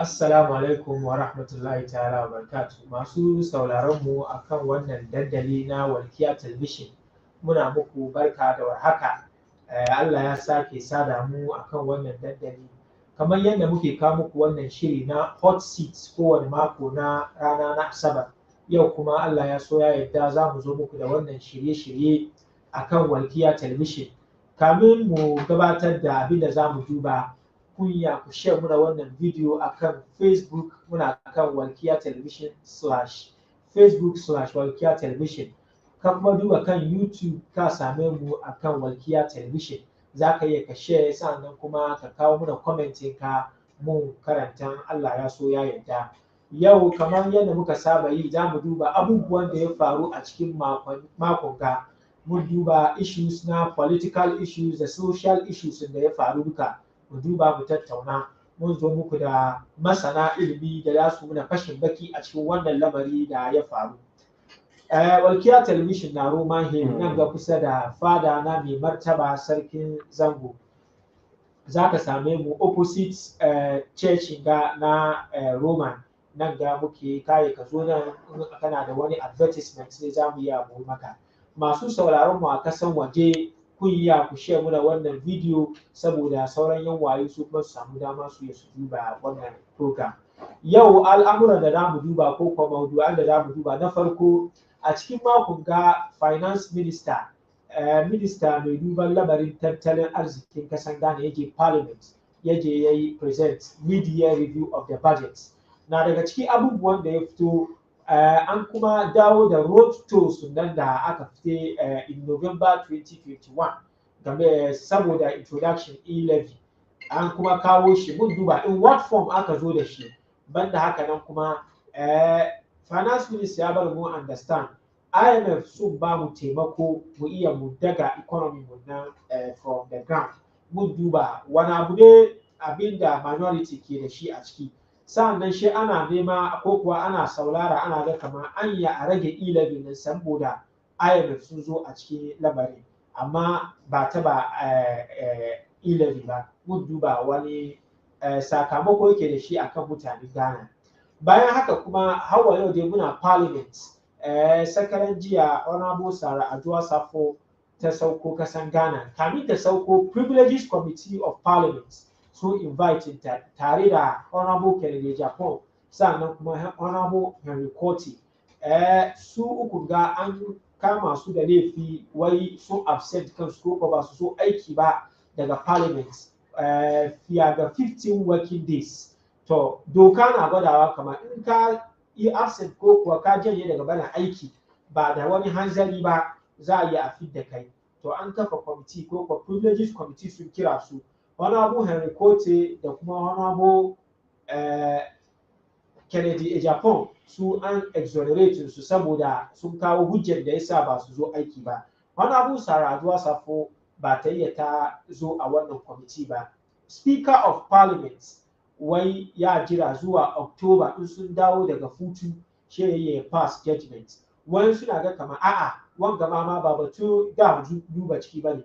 Assalamu alaikum wa rahmatullahi ta'ala wa barakatuh. Masu sauraron mu akan wannan dandali na Walkiya Television, muna muku barka da warhaka. Allah ya sake sada mu akan wannan dandali. Kamar yadda muke kawo muku wannan shiri na Hot Seats kowane mako na rana na Asabar. Yau kuma Allah ya so ya yarda za mu zo muku da wannan shirye-shirye akan Walkiya Television. Kamin mu gabatar da abin da za mu duba, kunya ku share muna wannan video akan Facebook, muna akan Walkiya Television /Facebook/Walkiya Television. Ka kuma duba kan YouTube ka same mu akan Walkiya Television. Za ka iya ka share sannan kuma ka kawo muna commenting ka mun karanta Allah ya so ya yarda. Yau kamar yadda muka saba yi za mu duba abubuwan da ya faru a cikin makon ga. Mun duba issues na political issues da social issues da ya faru duka. Mu duba mu tattauna, mun zo muku da masana ilimi da za su muna fashin baki a cikin wannan lamari da ya faru. Walkiya Television na Roman Hill nan ga kusa da fada na mai martaba sarkin Zango. Za ka same mu opposite church ga na Roman, nan ga muke kaye ka zo nan kana da wani advertisement sai za mu yi abu maka. Masu sauraron mu a kasan waje, kun iya ku share muna wannan video saboda sauran yan waye su kuma su samu dama su yi su duba wannan program. Yau al'amuran da za mu duba ko kuma maudu'an da za mu duba, na farko a cikin makon ga finance minister minista mai duban lamarin tattalin arzikin kasan Ghana yake parliament yaje yayi present mid-year review of the budget. Na daga cikin abubuwan da ya fito, an kuma dawo da road tolls nan da aka fite in November 2021 game saboda introduction e-levy. An kuma kawo shi mun duba in what form aka zo da shi. Banda haka nan kuma finance minister ya bar mu understand IMF sun ba mu taimako mu iya mu daga economy mu na from the ground. Mun duba wani abu ne abinda minority ke da shi a ciki. Sa'annan shi ana nema ko kuwa ana saulara ana ga kamar anya a rage e-levy nan saboda IMF sun zo a cikin lamarin, amma ba ta ba e-levy ba. Mun duba wani sakamako yake da shi akan mutanen Ghana. Bayan haka kuma hawa yau dai muna parliament. Sakaran jiya Hon Adwoa Sarfo ta sauko kasan Ghana. Kamin ta sauko, Privileges Committee of Parliament sun invite ta tare da Honorable Kennedy Japan, sannan kuma Honorable Henry Coty. Su uku ga an kama su da laifi wai sun absent kansu ko ba su so aiki ba daga parliament fiye ga 15 working days. To doka na gwadawa kamar in ka yi absent ko kuwa ka janye daga bana aiki ba da wani hanzari ba, za a yi a fidda kai. To an kafa committee ko kuwa privileges committee sun kira su Honorable Henry Coty da kuma Honorable Kennedy Japan, su an exonerate su saboda sun kawo hujjar da yasa ba su zo aiki ba. Honorable Adwoa Sarfo ba ta iya ta zo a wannan committee ba. Speaker of Parliament wai ya jira zuwa October in sun dawo daga hutu shi ya pass judgment. Wani suna ga kamar a'a wanga ma ba batu da duba ciki bane.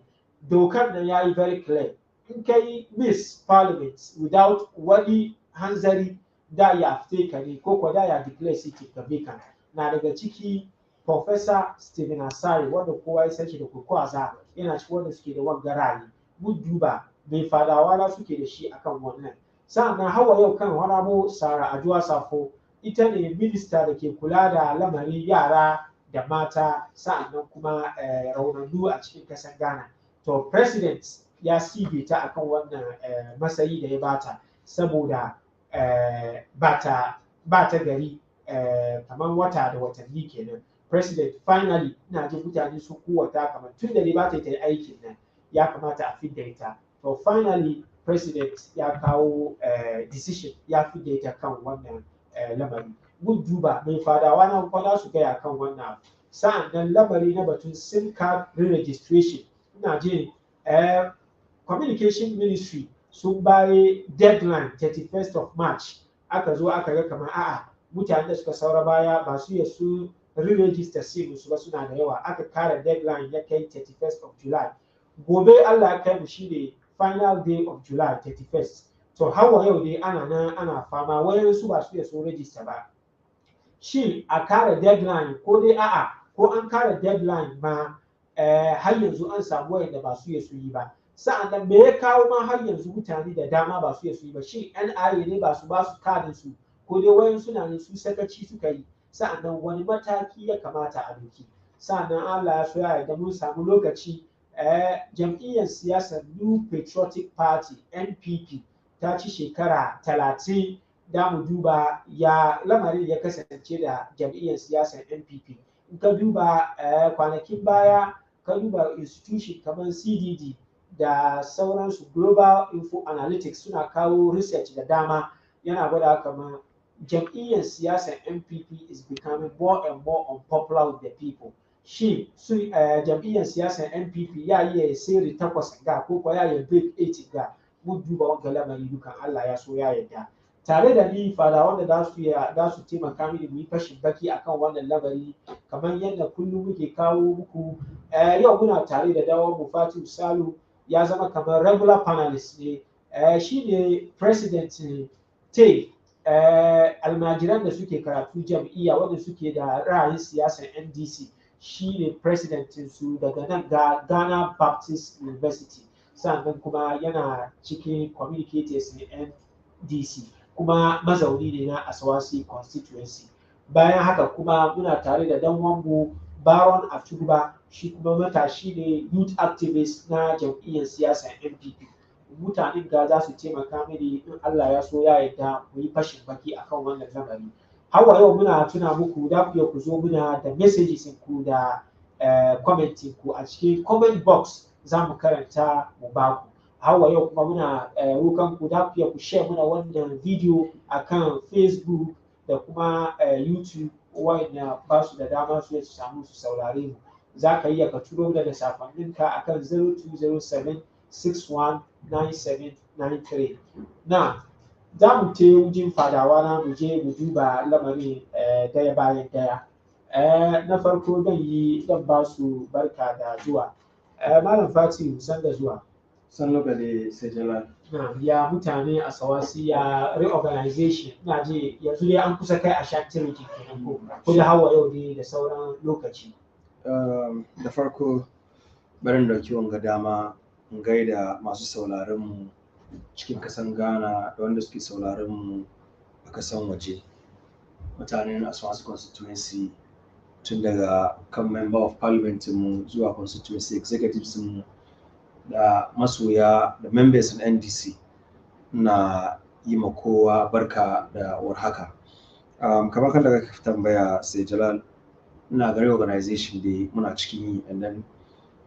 Dokar nan yayi very clear. In kai miss parliament without wani hanzari da ya fite ka ne ko ko da ya declare seat ka vacant. Na daga ciki Professor Stephen Asari wanda kowa ya san shi da kokwaza yana cikin wanda suke da wanga ra'ayi. Mun duba mai fadawa na suke da shi akan wannan. Sannan hawa yau kan Honorable Adwoa Sarfo, ita ne minista da ke kula da lamarin yara da mata, sa'annan kuma raunannu a cikin kasar Ghana. To president ya sibe ta akan wannan matsayi da ya bata saboda ba ta gari kamar wata da watanni kenan. President finally ina jin mutane su kuwata kamar tun da ba ta yi aikin nan ya kamata a fidda ita. To finally president ya kawo decision ya fidda ita kan wannan lamari. Mun duba mai fadawa na kwada su gaya kan wannan. Sa'annan lamari na batun SIM card re-registration, ina jin communication ministry sun baye deadline 31st of March. Aka zo aka ga kamar a'a mutane da suka saura baya ba su yi su re-register SIM su ba suna da yawa. Aka kara deadline ya kai 31st of July. Gobe Allah ya kai mu shine final day of July 31st. to hawa yau dai ana fama wayansu ba su iya so register ba. Shi a kare deadline ko dai a'a ko an kare deadline ma har yanzu an samu wayanda ba su iya su yi ba. Sa'annan me ya kawo ma har yanzu mutane da dama ba su iya su yi ba, shi NIA ne ba su kadin su ko dai wayansu na ne su sakaci suka yi. Sa'annan wani mataki ya kamata a doki. Sa'annan Allah ya so ya yarda mun samu lokaci jam'iyyar siyasar New Patriotic Party NPP ta ci shekara 30 da mu duba ya lamarin ya kasance da jam'iyyar siyasar NPP. In ka duba kwanakin baya ka duba institution kamar CDD da sauransu Global Info Analytics suna kawo research da dama yana gwada kamar jam'iyyar siyasar NPP is becoming more and more unpopular with the people. Shi jam'iyyar siyasar NPP ya iya sirri 8 ga ko ya yi break 8 ga mun duba wanga lamari dukan Allah ya so ya yarda. Tare da ni fada wanda za su taimaka mini mu yi fashin baki akan wannan lamari kamar yadda kullum muke kawo muku. Yau muna tare da dawon mu Fatih Salihu ya zama kamar regular panelist ne. Shi ne president Tein almajiran da suke karatu jam'iyya wanda suke da ra'ayin siyasar NDC. Shi ne president su daga nan ga Ghana Baptist University. Sannan kuma yana cikin communicators ne NDC. Kuma mazauni ne na Asawase constituency. Bayan haka kuma muna tare da dan wanmu Baron Atuguba, shi kuma matashi ne youth activist na jam'iyyar siyasar NPP. Mutanen ga za su taimaka mini in Allah ya so ya yarda mu yi fashin baki akan wannan lamari. Hawa yau muna tuna muku da ku zo muna da messages ku da commenting ku a cikin comment box za mu karanta mu ba ku. Hawa yau kuma muna roƙon ku da ku share muna wannan video akan Facebook da kuma YouTube wanda ba su da dama su samu su saurare mu. Za ka iya ka turo da sakonninka akan 0207619793. Na za mu te wujin fadawa na mu je mu duba lamarin daya bayan daya. Na farko zan ba su barka da zuwa. Malam Fatih san da zuwa. San lokacin sai Jalal. Ya mutane a Asawase ya reorganization ina je yanzu dai an kusa kai a shantirin kenan ko da hawa yau dai da sauran lokaci. Da farko barin dauki wanga dama in gaida masu sauraron mu cikin kasan Ghana da wanda suke sauraron mu a kasan waje. Mutanen Asawase constituency tun daga kan member of parliament mu zuwa constituency executives mu da masoya da members in NDC na yi ma kowa barka da warhaka. Kamar kan daga tambaya sai Jalal, ina ga reorganization da muna cikin yi, and then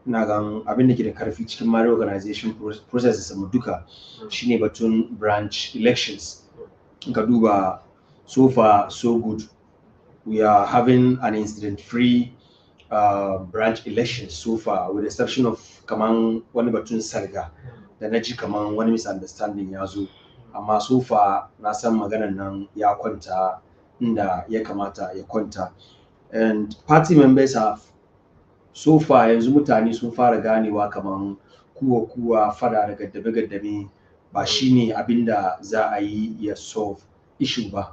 ina ga abin da ke da karfi cikin ma reorganization processes mu duka shine batun branch elections. In ka duba, so far so good, we are having an incident free branch elections so far, with the exception of kaman wani batun sarga da na ji kaman wani misunderstanding ya zo, amma so far na san maganar nan ya kwanta inda ya kamata ya kwanta, and party members have so far yanzu mutane sun fara ganewa kaman kuwa fada da gaddame ba shine abinda za a yi ya solve issue ba.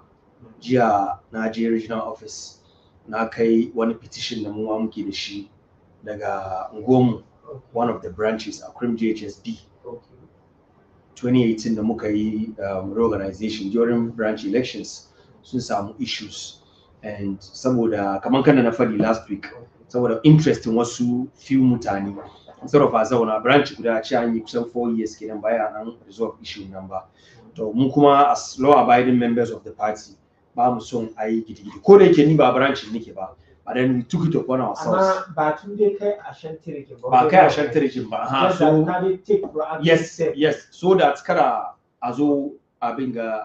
Jiya na je regional office na kai wani petition da mu muke da shi daga Ngomu, one of the branches a Krim JHSB. 2018 da muka yi reorganization during branch elections sun samu issues, and saboda kaman kana na fadi last week, saboda interesting wasu few mutane instead of a zauna branch guda ce an yi kusan 4 years kenan baya an resolve issue nan ba. To mu kuma as law abiding members of the party ba mu son a yi gidi-gidi, ko da yake ni ba branch nake ba, but then we took it upon ourselves. Amma ba tun dai kai a shantirkin ba kai a shantirkin ba. So yes, so that kada a zo abin ga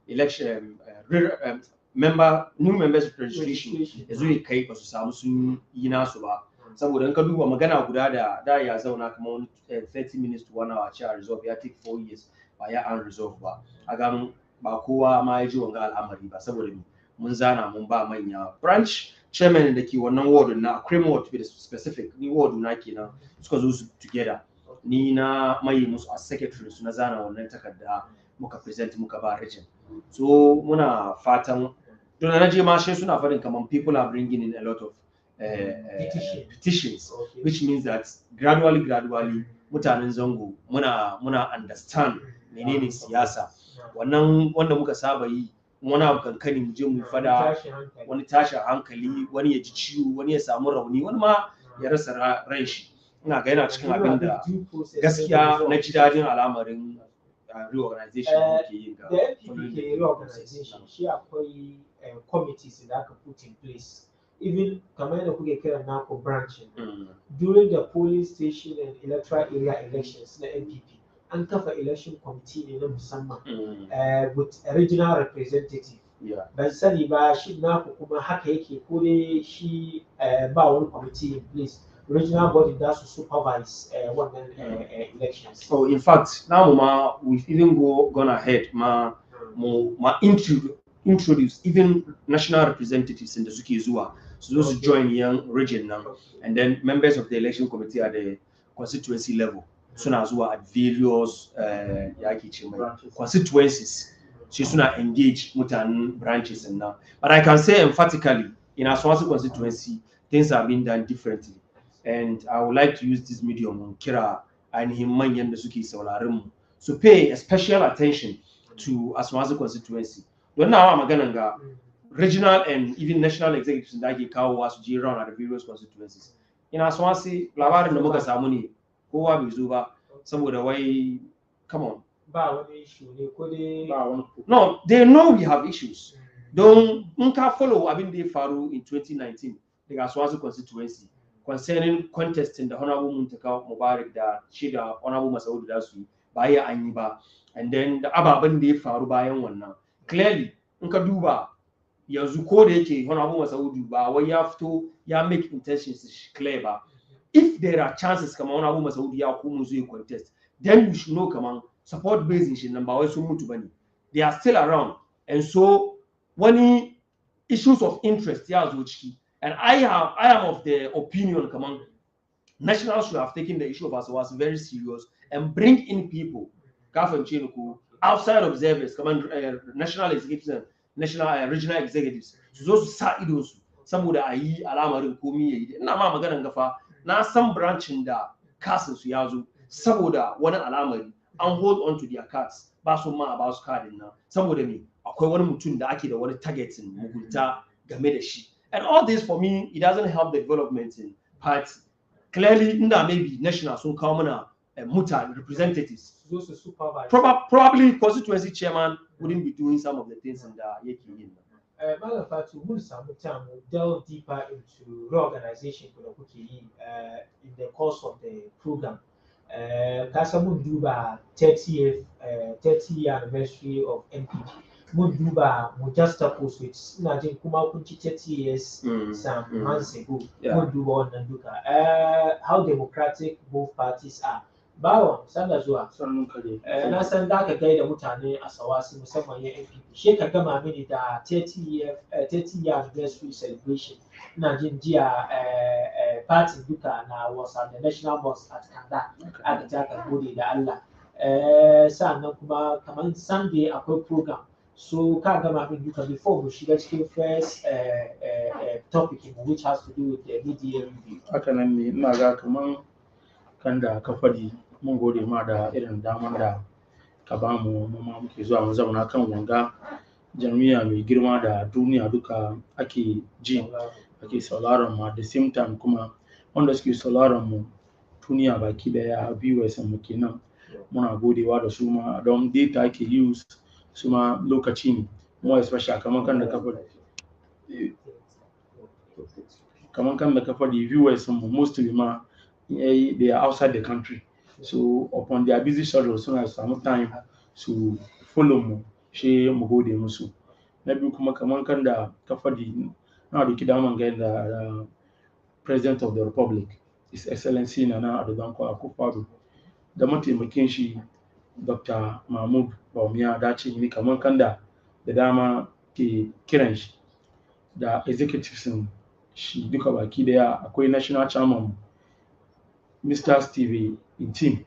election new members registration ya zo ya kai ba su samu sun yi nasu ba, saboda in ka duba magana guda da ya zauna kamar 30 minutes to 1 hour ce a resolve ya take 4 years ba ya an resolve ba. A ga ba kowa ma ya ji wanga al'amari ba, saboda mun zana mun ba manya branch chairman da ke wannan ward na Cream ward to be specific, ni ward na kenan suka zo su together ni na mai musu a secretary su na zana wannan takarda muka present muka ba region. So muna fatan don na je ma shi suna faɗin kaman people are bringing in a lot of petitions, which means that gradually mutanen zango muna understand menene siyasa. Wannan wanda muka saba yi wani abu kankani mu je mu fada wani tashin hankali, wani ya ji ciwo, wani ya samu rauni, wani ma ya rasa ran shi. Ina ga yana cikin abin da gaskiya na ji dadin al'amarin reorganization da ke yin ga NPP reorganization shi akwai committees da aka put in place, even kamar yadda kuke kira naku branch during the polling station and electoral area elections na NPP an kafa election committee ne na musamman with a regional representative. Ban sani ba shi naku kuma haka yake ko dai shi ba wani committee in place, regional body that to supervise elections. So in fact now we've even gone ahead introduce even national representatives in the suke zuwa so those join young region now, and then members of the election committee at the constituency level suna zuwa at various constituencies, so suna engage mutanen branches and now. But I can say emphatically in Asawase constituency things are being done differently, and I would like to use this medium kira ainihin manyan da suke sauraron mu so pay a special attention to Asawase constituency. Don na maganan ga regional and even national executives da ake kawo su je round at the various constituencies. In Asawase labarin da muka samu ne kowa bai zo ba saboda wai come on ba wani issue ne ko dai ba wani no, they know we have issues. Don in ka follow abin da ya faru in 2019 daga Asawase constituency concerning contesting the Honorable Muntaka Mubarak da shi da Honorable Masaudu da su ba ya an yi ba, and then da ababen da ya faru bayan wannan clearly in ka duba yanzu ko da yake Honorable Masaudu ba wai ya fito ya make intentions clear ba. If there are chances kama Honorable Masaudu ya kuma zai contest, then we should know kaman support base shi nan ba wai sun mutu bane, they are still around, and so wani issues of interest ya zo ciki. And I am of the opinion kaman nationals should have taken the issue of Asawase very serious and bring in people outside observers, national executives and national regional executives su zo su sa idon su saboda a yi al'amarin komi yayi. Ina ma maganan gafa na san branchin da kasin su ya zo saboda wani al'amari an hold on to their cards ba su ma ba su cardin nan saboda me akwai wani mutum da ake da wani targeting mugunta game da shi. And all this for me, it doesn't help the development in party. Clearly, maybe national sun kawo mana muta representatives. Probably constituency chairman wouldn't be doing some of the things in the yake yin. Malam Fatu, mun samu time delve deeper into reorganization da kuke yi in the course of the program. Ka san mun duba 30th anniversary of NPP. Mun duba mu juxtapose with ina jin kuma kun ci 30 years some months ago. Mun duba wannan duka. How democratic both parties are. Baron, sanda zuwa. Na san da ka gaida mutane a Asawase musamman ya NPP. She ka gama mini da 30 year anniversary celebration. Ina jin jiya party duka na was at the National Mosque at Kanda. Aka ja ka gode da Allah. Sannan kuma kamar Sunday akwai program. So ka gama mini duka before we shiga cikin first topic which has to do with the media review. Haka nan ne ina ga kaman kan da ka faɗi mun gode ma da irin damar da ka ba mu ma muke zuwa mu zauna kan wanga jami'a mai girma da duniya duka ake ji ake sauraron mu at the same time kuma wanda suke sauraron mu duniya baki daya viewers mu kenan muna godewa da su ma don data ake use su ma lokaci ne more especially kaman kan da ka faɗi viewers mu mostly ma they are outside the country, so upon their busy schedule soon as some time to follow mu she mu gode musu. Na biyu kuma kaman kan da ka faɗi na da kidaman ga da President of the Republic, His Excellency Nana Addo Akufo-Addo da mataimakin shi Dr. Mahmoud Bawumia dace ni kaman kan da dama ke kiran shi da executives shi duka baki daya akwai national chairman Mr. Steve in Tein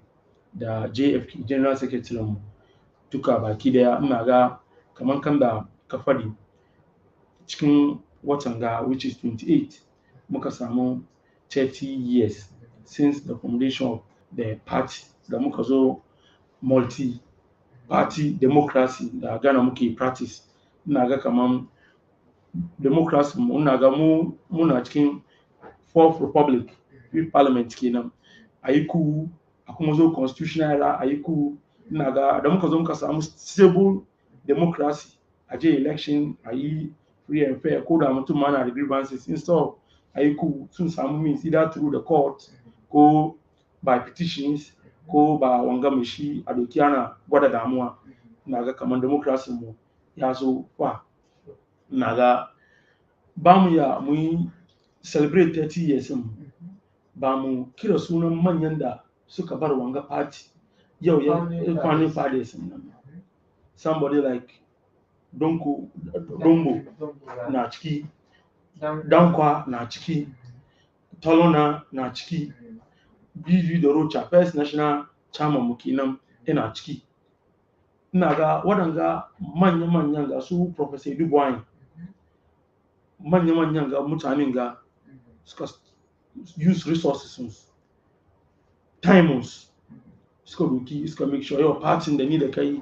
da JFK General Secretary mu duka baki daya ina ga kaman kan da ka faɗi cikin watan ga which is 28 muka samu 30 years since the foundation of the party da muka zo multi-party democracy da Ghana muke practice ina ga kaman democracy mu ina ga muna cikin fourth republic fifth parliament kenan a yi ku a kuma zo constitutional era a yi ku ina ga da muka zo muka samu stable democracy a je election a yi free and fair ko da mutum ma na da grievances instead of a yi ku sun samu means either through the court ko by petitions ko ba wanga mai shi a doki ana gwada damuwa ina ga kamar democracy mu ya zo fa ina ga ba mu ya mu yi celebrate 30 years mu ba mu kira sunan manyan da suka bar wanga party yau ya kwanin fathers nan somebody like Dongo na ciki Dankwa na ciki Tolona na ciki BV da Rocha First National Chairman mu kenan ina ciki ina ga waɗanga manyan ga su Professor Dubois manyan ga mutanen ga suka use resources time suka doki suka make sure yau party da ni da kai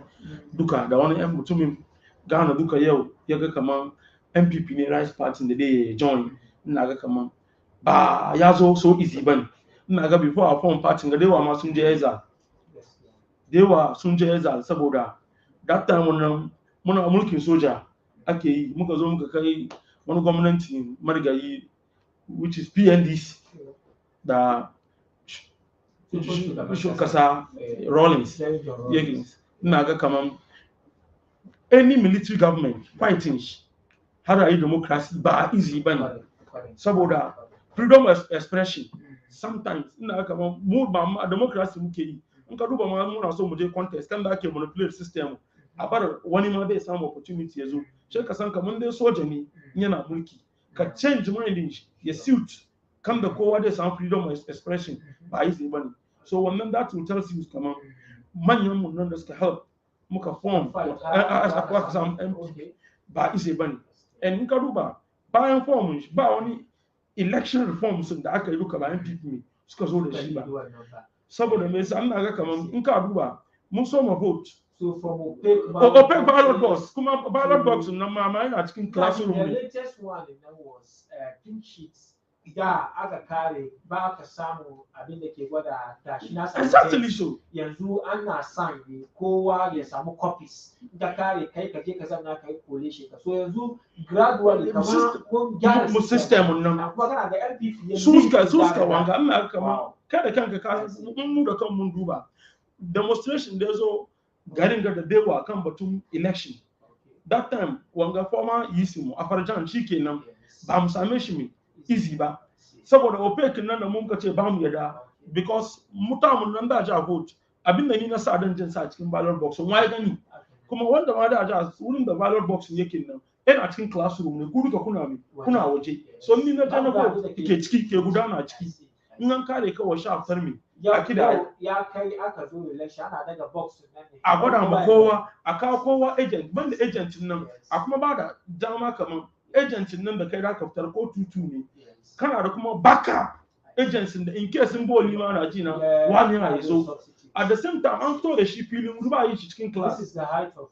duka da wani yan mutumin Ghana duka yau ya ga kaman NPP ne Rice Party da dai join ina ga kaman ba ya zo so easy bane ina ga before a form party ga dewa ma sun je exile dewa sun je exile saboda that time muna mulkin soja ake yi muka zo muka kai wani gwamnati marigayi which is PNDC da kasa Rawlings ina ga kaman any military government fighting har a yi democracy ba easy bane saboda freedom of expression sometimes ina ga kaman mu ba democracy muke yi in ka duba ma muna so mu je contest kan da ake manipulate system a bar wani ma bai samu opportunity ya zo sai ka san kaman dai soja ne yana mulki ka change mind ya suit kan da kowa dai samu freedom of expression ba easy bane so wannan that will tell you kaman manyan mun nan da suka help muka form as some MP ba easy bane and in ka duba bayan form ba wani election reforms da aka yi duka ba NPP ne suka zo da shi ba saboda me yasa ina ga kaman in ka duba mun so mu vote so from opaque ballot box kuma ballot box nan ma yana cikin classroom the ne latest one that was pink sheets da aka kare ba ka samu abin da ke gwada tashi na samu exactly so yanzu ana sign ne kowa ya samu copies da kare kai ka je ka zanna kai collation ka so yanzu gradually kamar kun gyara mu system nan kuma kana da NPP suka wanga Allah kamar kada kanka ka mu da kan mun duba demonstration da yazo garin da dewa kan batun election that time wanga former yisimu afarjan shikenan ba mu same shi mai easy ba saboda opaque nan da mun ka ce ba mu yada because mutamun nan da ja vote abinda ni na sa dan jin sa cikin ballot box wai gani kuma wanda ma da ja wurin da ballot box yake nan yana cikin classroom ne ku duka kuna waje so ni na jana vote ke ciki ke gudana ciki in an kare kawai sha after me ya kai aka zo election ana daga box nan ne a gwada ma kowa a kawo kowa agent banda agent nan a kuma ba da dama kaman agent nan da kai zaka fitar ko tutu ne kana da kuma backup agents da in case in boli ma na ji na wani yana yazo at the same time an fito da shi filin ruba yi shi cikin class this is the height of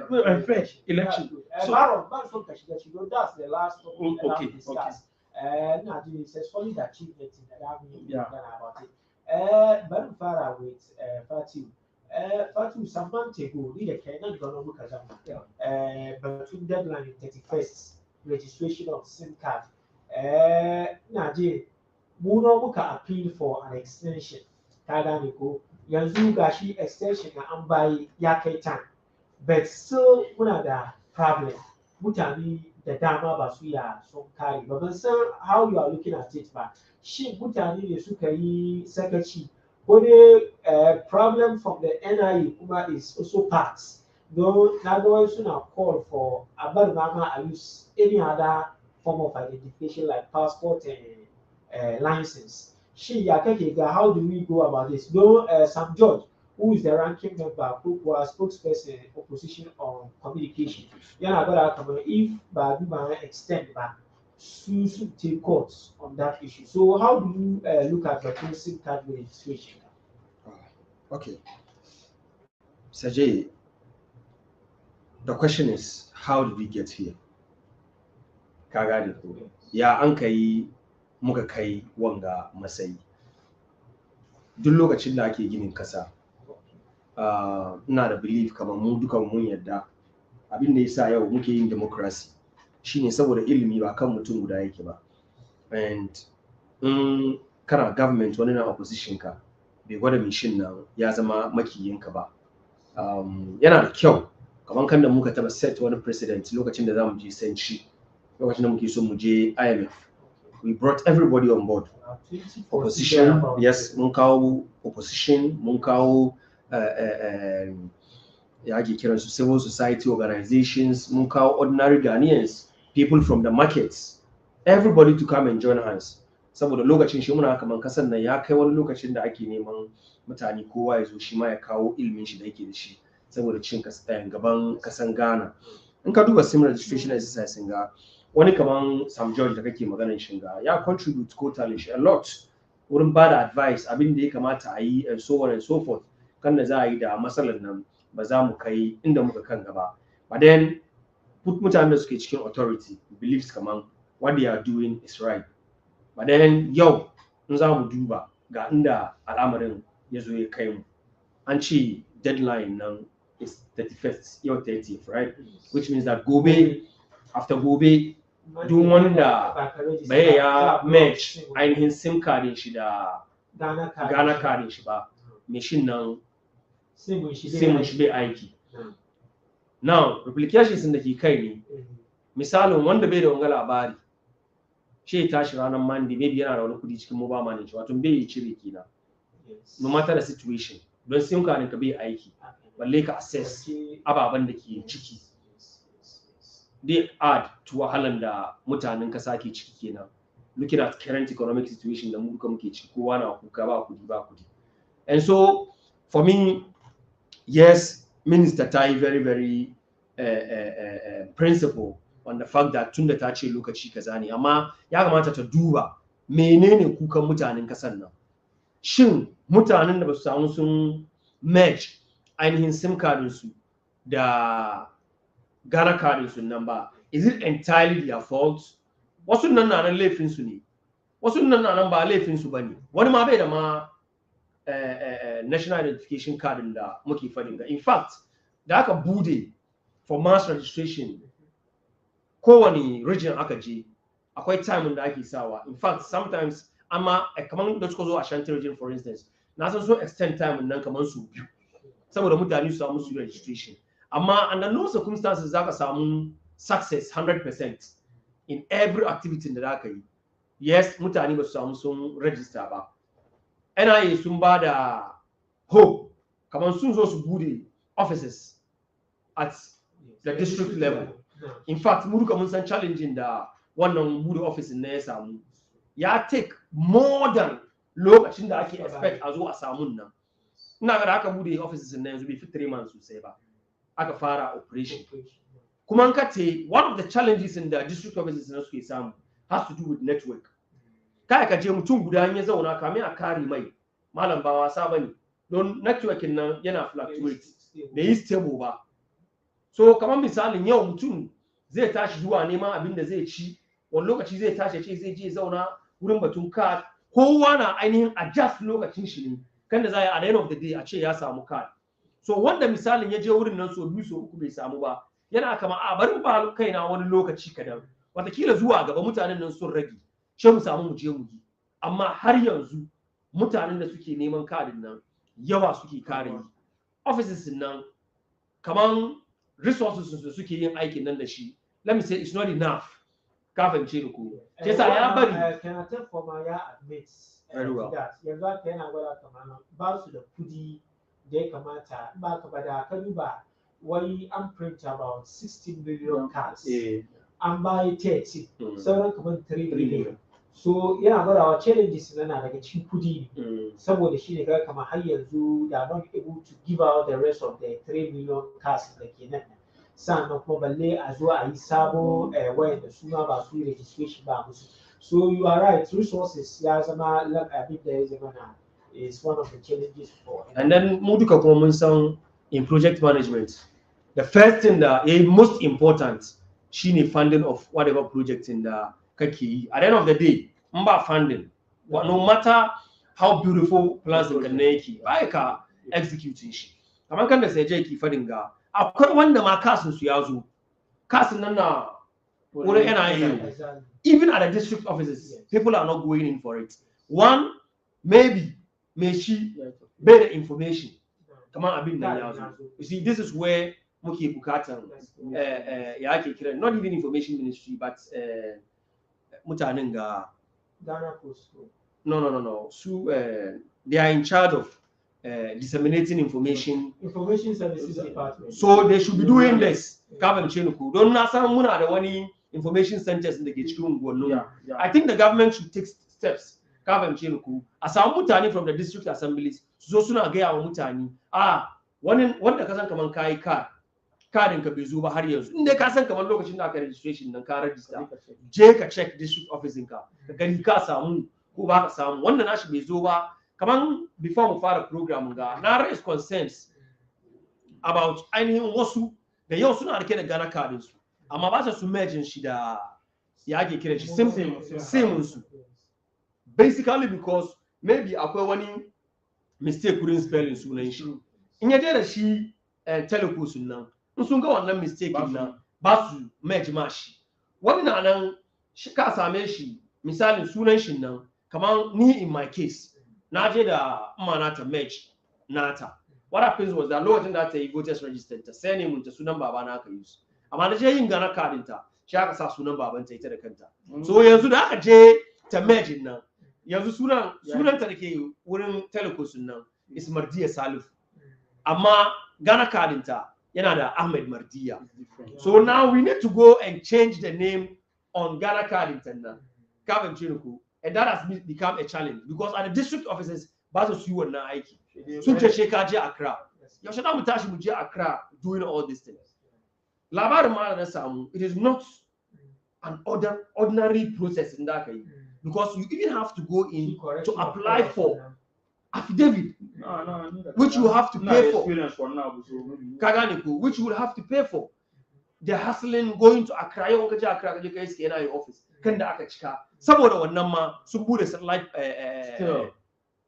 free and fair election so Baron so kashi that's the last topic okay na ji it's solid achievement in that we about it bari fara with Fatih some months ago ni da kai nan gano muka zama batun deadline 31st registration of SIM card ina je mu muka appeal for an extension ka gane ko yanzu gashi extension na an bayi ya kai time but still muna da problem mutane da dama ba su ya sun kare ba ban san how you are looking at it ba shin mutane ne suka yi sakaci ko dai problem from the NIA kuma is also part don na ga wai suna call for a bar ma a use any other form of identification like passport and license shin ya kake ga how do we go about this don Sam George who is the ranking member ko kuwa spokesperson opposition on communication yana gwada kamar if ba duba extend ba su take courts on that issue. So how do you look at the SIM card registration? Okay. Sajay, the question is, how did we get here? Ka gane ko? Ya an kai muka kai wanga matsayi. Duk lokacin da ake ginin kasa, ina da belief kamar mu dukan mun yadda abin da yasa yau muke yin democracy shine saboda ilimi ba kan mutum guda yake ba. And in kana government wani na opposition ka bai gwada mishin nan ya zama makiyinka ba. Yana da kyau kamar kan da muka taba set wani president lokacin da za mu je Century, lokacin da muke so mu je IMF, we brought everybody on board. Opposition, yes, mun kawo opposition, mun kawo ya ake kiransu civil society organizations, mun kawo ordinary Ghanaians, people from the markets, everybody to come and join hands. Saboda lokacin shi muna kaman kasan nan ya kai wani lokacin da ake neman mutane kowa ya zo shi ma ya kawo ilimin shi da yake da shi saboda cin gaban kasan Ghana. In ka duba SIM registration exercise ga wani kaman Sam George da kake maganar shi ga ya contribute totally a lot wurin ba da advice abin da ya kamata a yi and so on and so forth kan da za a yi da matsalar nan ba za mu kai inda muka kan gaba. But then mutanen da suke cikin authority believes kaman what they are doing is right. But then yau in za mu duba ga inda al'amarin ya zo ya kai mu an ce deadline nan is 31st yau 30th, right? Which means that gobe after gobe duk wanda bai ya match ainihin SIM cardin shi da Ghana cardin shi ba machine nan SIM shi bai aiki. Now replication sun da ke kai ne misalin wanda bai da wanga labari shi tashi ranar Monday maybe yana da wani kudi cikin mobile money wato bai yi cire kina no matter the situation don SIM cardin ka bai aiki balle ka access ababen da ke ciki. They add to wahalan da mutanen kasa ke ciki kenan looking at current economic situation da mu duka muke ciki kowa na kuka ba kudi. And so for me, yes, Minister Tai very very principle on the fact that tunda ta ce lokaci kaza ne amma ya kamata ta duba menene kukan mutanen kasan nan. Shin mutanen da ba su samu sun match ainihin SIM cardin su da Ghana cardin su nan ba, is it entirely their fault? Wasu nan na nan laifin su ne, wasu nan na nan ba laifin su bane. Wani ma bai da ma national identification card da muke fadin ga. In fact, da aka bude for mass registration kowane region aka je akwai time da ake sawa. In fact, sometimes amma kaman da suka zo a Ashanti region for instance, na san so extend time nan kaman su biyu saboda mutane su samu su registration. Amma under no circumstances zaka samu success 100% in every activity da zaka yi. Yes, mutane ba su samu sun register ba. NIA sun ba da hope kamar sun zo su bude offices at the district level. In fact, mu duka mun san challenging da wannan bude office ne ya samu. Ya take more than lokacin da ake expect a zo a samun nan. Ina ga aka bude offices ne yanzu bai fi 3 months sosai ba. Aka fara operation. Kuma an kace one of the challenges in the district offices na suke samu has to do with network. Kai ka je mutum guda ya zauna kamin a kare mai malam ba wasa bane don networking nan yana fluctuate da yi stable ba. So kamar misalin yau mutum zai tashi zuwa neman abin da zai ci wani lokaci zai tashi ce zai je zauna wurin batun card kowa na ainihin adjust lokacin shi ne kan da zai at the end of the day a ce ya samu card. So wanda misalin ya je wurin nan so biyu so uku bai samu ba yana kama a bari ba kaina wani lokaci kadan watakila zuwa gaba mutanen nan sun rage shi mu samu mu je mu yi. Amma har yanzu mutanen da suke neman kadin nan yawa suke kare yi. Offices nan kaman resources da suke yin aikin nan da shi, let me say it's not enough. Ka fahimce ni ko ke sa ya bari can I tell for my admit very well that yanzu aka yana gwada kamar ba su da kudi da ya kamata ba ka bada ka duba wai an print about 16 million cards an buy 30 sauran kamar 3 million. So yana gwada wa challenges na daga cikin kudi saboda shi ne kaga kamar har yanzu they are not able to give out the rest of the 3 million cars da ke nan. Sannan kuma balle a zo a yi sabo wayanda su ma ba su yi registration ba musu. So you are right, resources ya zama abin da ya zama na is one of the challenges for. And then mu duka kuma mun san in project management, the first thing that is most important shine funding of whatever project in the kake. At the end of the day, mba funding, but no matter how beautiful plans in kaneki, ba ka execute shi. Kamar kan da sai je ki fadin ga, akwai wanda ma kasin su ya zo. Kasin nan na wurin NIA. Even at the district offices, people are not going in for it. One, maybe she better information. Come on, abin nan ya zo. You see, this is where muke bukatan ya ake kira, not even information ministry, but mutanen ga Ghana Post. no. So they are in charge of disseminating information. Information Services Department. So they should be doing this. Kafin ce ku don na san muna da wani information centers da ke cikin unguwannin. I think the government should take steps. Kafin ce ku a samu mutane from the district assemblies su zo suna gaya wa mutane wanda ka san kaman kai cardin ka bai zo ba har yanzu inda ka san kaman lokacin da aka registration nan ka register je ka check district office ka gani ka samu ko ba ka samu wanda nashi bai zo ba kaman before mu fara program ga na raise concerns about ainihin wasu da yau suna rike da Ghana cardin su amma ba su merge shi da ya ake kira shi same su basically because maybe akwai wani mistake wurin spelling sunan shi in ya je da shi teleco sunan in sun ga wannan mistake nan ba su merge ma shi wani na nan shi ka same shi misalin sunan shi nan kamar ni in my case na je da mana ta merge nata what happens was that lokacin da ta yi voters register ta sai ne mun ta sunan baba na aka use amma da je yin Ghana cardin ta shi aka sa sunan babanta ita da kanta so yanzu da aka je ta merge nan yanzu sunan ta dake wurin teleco sunan is Mardiya Salihu amma Ghana cardin ta yana da Ahmed Mardiya. So now we need to go and change the name on Ghana cardin ta nan kafin ciniku and that has become a challenge because at the district offices ba su yi wannan aiki sun ce ka je Accra yaushe da mu tashi mu je Accra doing all these things labarin ma na samu it is not an ordinary process in that case because you even have to go in to apply for affidavit which you have to pay for which you will have to pay for the hustling going to Accra yau ka je Accra ka je kai suke yana yi office kan da aka cika saboda wannan ma sun bude satellite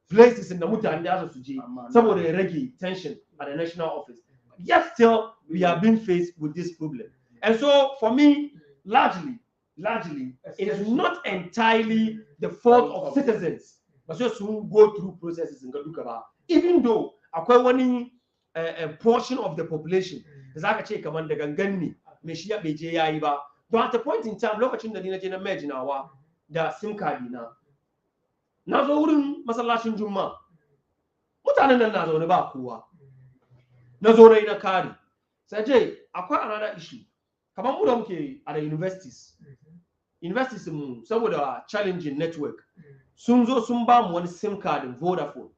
places in the mutane da su je saboda ya rage tension at the national office yet still we are being faced with this problem and so for me largely it is not entirely the fault of citizens but just who go through processes in duka ba even though akwai wani a portion of the population da zaka ce kaman da gangan ne me shi ya beje yayi ba don at a point in time lokacin da ni na je na merge nawa da sim card na zo wurin masallacin juma'a mutanen nan na zaune ba kowa na zo rai na kare sai je akwai another issue kamar mu da muke a da universities mu saboda challenging network sun zo sun ba mu wani sim card Vodafone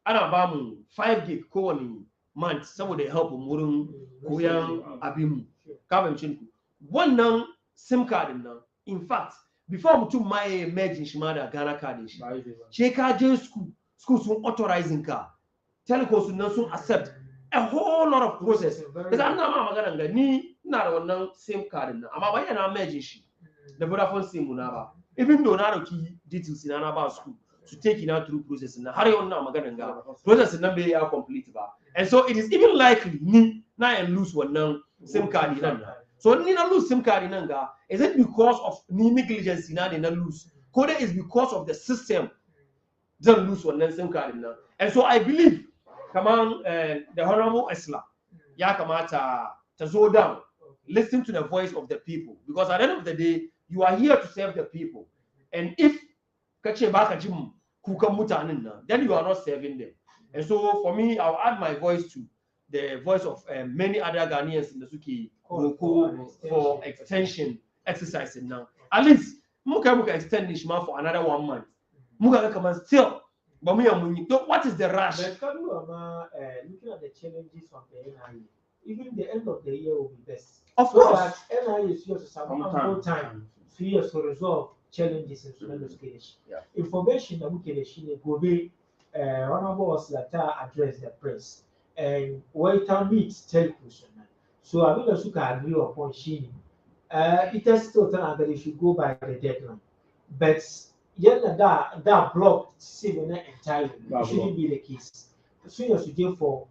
ana ba mu 5 gig kowane month saboda ya help mu wurin koyan abin mu kafin ku wannan sim card nan in fact before mutum ma ya merge shi ma da Ghana card shi she ka je school sun authorizing ka teleco sun nan sun accept a whole lot of process idan na ma magana ga ni ina da wannan sim card nan amma bai yana merge shi da Vodafone sim na ba even though na dauki details na ba school to take it out through process na har yau na magana ga process nan bai ya complete ba and so it is even likely ni na and lose wannan sim card nan so ni na lose sim card nan ga is it because of ni negligence na ne na lose ko dai is because of the system zan lose wannan sim card nan and so I believe kaman the honorable Isla ya kamata ta zo down listen to the voice of the people because at the end of the day you are here to serve the people and if kace baka jin kukan mutanen nan then you are not serving them and so for me I'll add my voice to the voice of many other Ghanaians in the suke for extension exercise now at least muka extend this for another 1 month. Muka come still. But what is the rush? Looking at the challenges of the NIA, even the end of the year will be best. Of course. NIA is used to some ample time to resolve challenges in Sudan stage. Information that we can go be honorable was that address the press and wait and meet television. So I mean also can agree upon Shini. It is still that they should go by the deadline. But that block entirely shouldn't be the case. As soon as you give for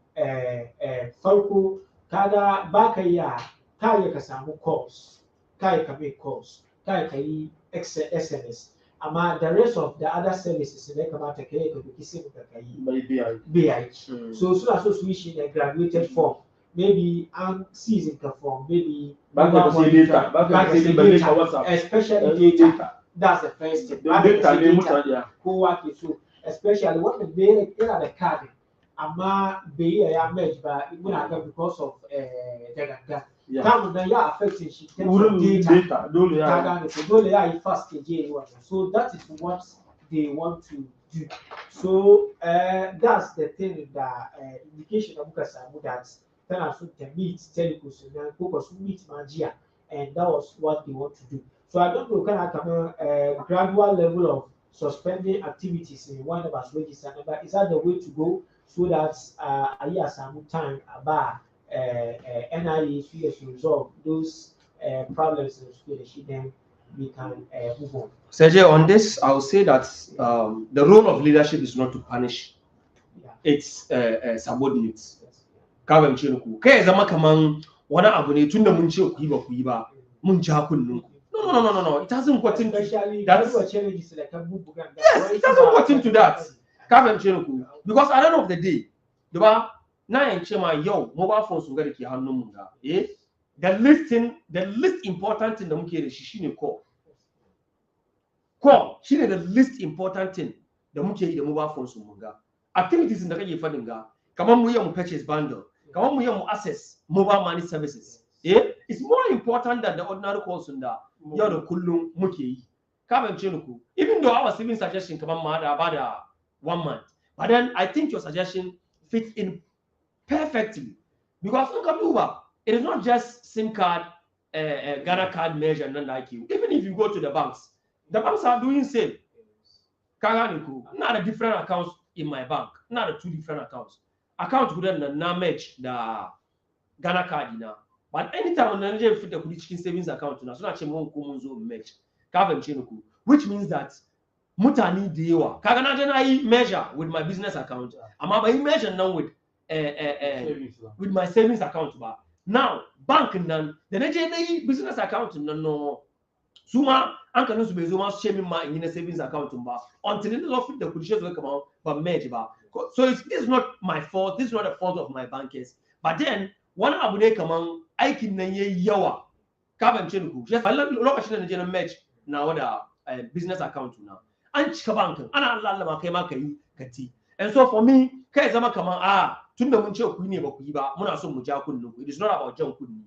Falco, Kada Bakaya, Kaya Kasamu calls, Kaya ka make calls, Kaya Kai SMS. Ama the rest of the other services in the Kamata Kaya to be kissing BI. So soon as association a graduated form, maybe season form, maybe especially data. That's the first step. Data. So especially when the the card, ama be a merge, but because of the come then you affecting data. So that is what they want to do. So that's the thing that indication of that meet television focus meet magia, and that was what they want to do. So I don't know kind of gradual level of suspending activities in one of us register number. Is that the way to go so that I hear some time about NIA to resolve those problems in school, then we can move on. Sergey, on this, I will say that the role of leadership is not to punish. It's subordinates. Kawem chinuku. Kaya zama kaman wana abune tunda munche kuiba mun ja kunnu. No. It hasn't got into that. Yes, it hasn't got into that. Kawem chinuku. Because at the end of the day, na enchema yo mobile phones ngari ki hannu munga. The least important thing da muke da shi shine call. Call shine the least important thing da muke yi da mobile phones munga. Activities in da kake fadin ga kaman mu mu purchase bundle, kaman mu access mobile money services. It's more important than the ordinary calls in da yau da kullum muke yi. Kawem chinuku. Even though I was giving suggestion kaman ma da about 1 month, but then I think your suggestion fits in perfectly because it is not just SIM card, Ghana card measure, and like you. Even if you go to the banks are doing same. Not a different accounts in my bank, not a 2 different accounts. Account couldn't match the Ghana card now. But anytime on the fit the chicken savings account now, so that match. Which means that mutani dewa. Kagana measure with my business account. I'm measure now with my savings account. Now bank none the business account no. Suma anka no subezuma shame ma in a savings account until the law fit the conditions will come out but merge ba. So this is not my fault. This is not the fault of my bankers. But then one abune kaman aikin nan yayi yawa. Kawem chinuku. Just lokacin da na merge na wada business account now. An cika bankin ana Allah ma kai ma kai kati. And so for me kai zama kaman tunda mun ce ku ne ba ku yi ba muna son mu ja kunnu. It is not about jan kunni.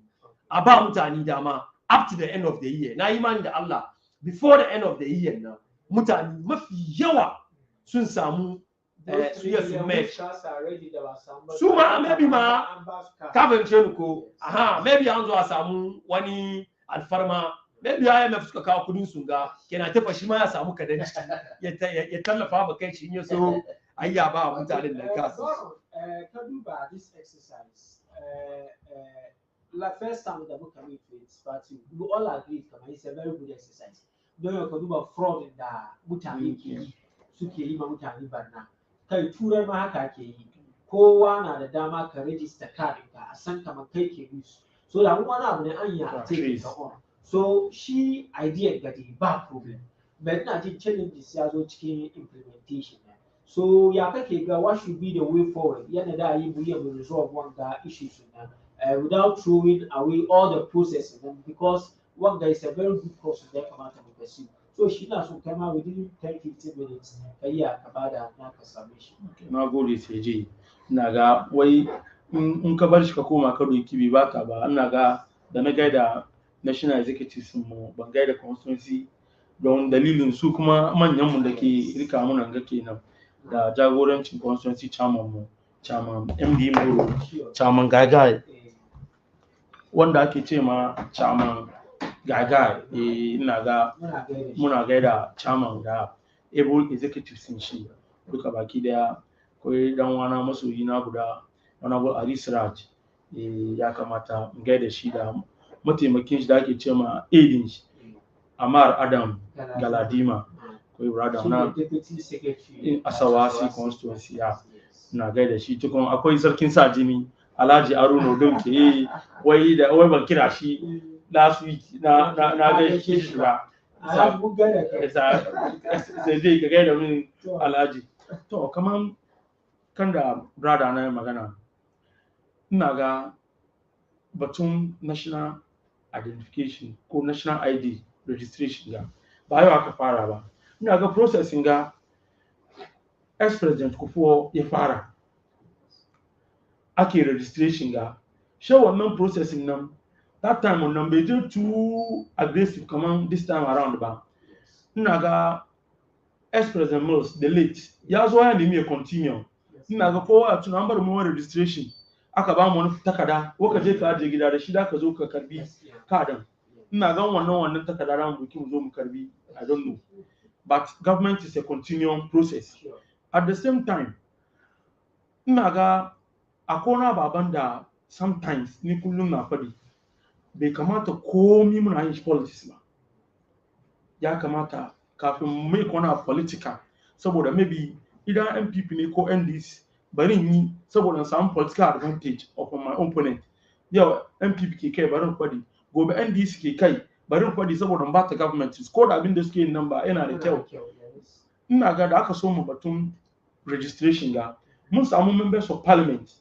Aba mutani dama up to the end of the year. Na imani da Allah before the end of the year now mutani mafi yawa sun samu su match. Suma maybe ma kafin chenuko maybe an zo a samu wani alfarma maybe IMF suka kawo kudin sunga kenan tafa shi ma ya samu kadanci ya tallafa ba kai shi in yaso ayya ba mutanen da kasu. Ka duba this exercise la first time that we come into it party we all agree it's a very good exercise. Don you ka duba fraud da mutane ke suke yi ma mutane barna kai turai ma haka ke yi kowa na da dama ka register card ka a san kamar kai ke use so da wani abu ne an yi take ka on so shi idea ga the bad problem but na jin challenges ya zo cikin implementation so ya kake ga what should be the way forward yana da yi mu yi resolve wanga issues without throwing away all the processes because wanga is a very good process that come out of the pursue. So she na so kama within 10-15 minutes ka bada naka submission. Na gode sai ina ga wai in ka bar shi ka koma ka roki bai baka ba ina ga da na gaida national executives mu ban gaida constituency don dalilin su kuma manyan mu da ke rika mu nan ga kenan da jagorancin constituency chairman mu chairman MD Moro chairman Gagai wanda ake ce ma chairman Gagai ina ga muna gaida chairman da able executive sun shi duka baki daya akwai dan wana masoyi na guda wani Aris Raj ya kamata in gaida shi da mataimakin shi da ake ce ma aidin shi Amar Adam Galadima akwai brother na Asawase constituency na gaida shi tukun akwai sarkin sa jini Alhaji Aruno don ke wai ban kira shi last week na gaida shi ba sai dai ka gaida min Alhaji to kaman kan da brother na magana ina ga batun national identification ko national ID registration ga ba yau aka fara ba ina ga processing ga ex-president Kufuor ya fara ake registration ga shi wannan processing nan that time wannan bai je too aggressive kaman this time around ba ina ga ex-president Mills the late ya zo ya nemi ya continue ina ga kowa a tuna an bar mu registration aka ba mu wani takarda ko je ka je gida da shi da ka zo ka karbi kadan ina ga wannan takarda ran buki mu zo mu karbi I don't know but government is a continuing process at the same time ina ga akona baban da sometimes ni kullum na fadi bai kamata komi muna yin politics ba ya kamata kafin mu make wani political saboda maybe idan NPP ne ko NDC bari yi saboda samu political advantage of my opponent yau NPP ke kai barin kwadi gobe NDC ke kai barin kwadi saboda ba ta government ko da abin da suke yin nan ba yana da kyau ina ga da aka so mu batun registration ga mun samu members of parliament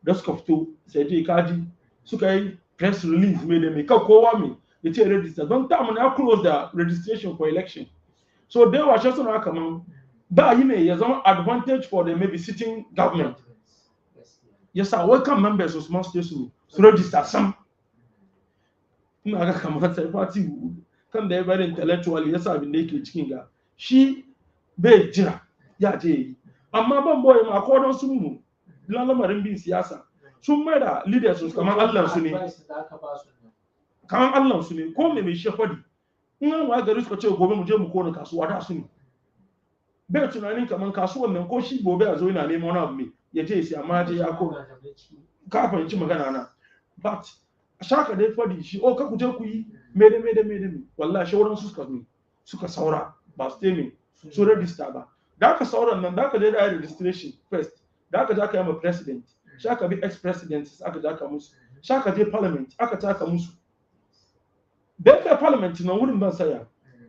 da suka fito sai dai kaji suka yi press release mai da mai ka kowa mai ya ce register don ta mun ya close the registration for election so dai washe suna kaman ba yi ne ya zama advantage for the maybe sitting government yasa welcome members of small states su register sam ina ga kamar sai party kan da ya bari intellectual yasa abin da yake cikin ga shi bai jira ya je yi amma ban boye ma ko don sun mu lalamarin bin siyasa sun mai da leaders su kamar Allah su ne kamar Allah su ne ko me mai shefadi in an wa gari suka ce gobe mu je mu kona kasuwa da su ne bai tunanin kamar kasuwan nan ko shi gobe a zo yana neman wani abu mai ya je sai amma je ya kona ka fahimci magana na but shaka dai fadi shi ka ku je ku yi me wallahi shawaran su suka saura ba su teme su register ba da aka sauran nan da aka je da registration first da aka je aka yi ma president shaka bi ex-president aka je aka musu shaka je parliament aka taka musu da kai parliament nan wurin ban saya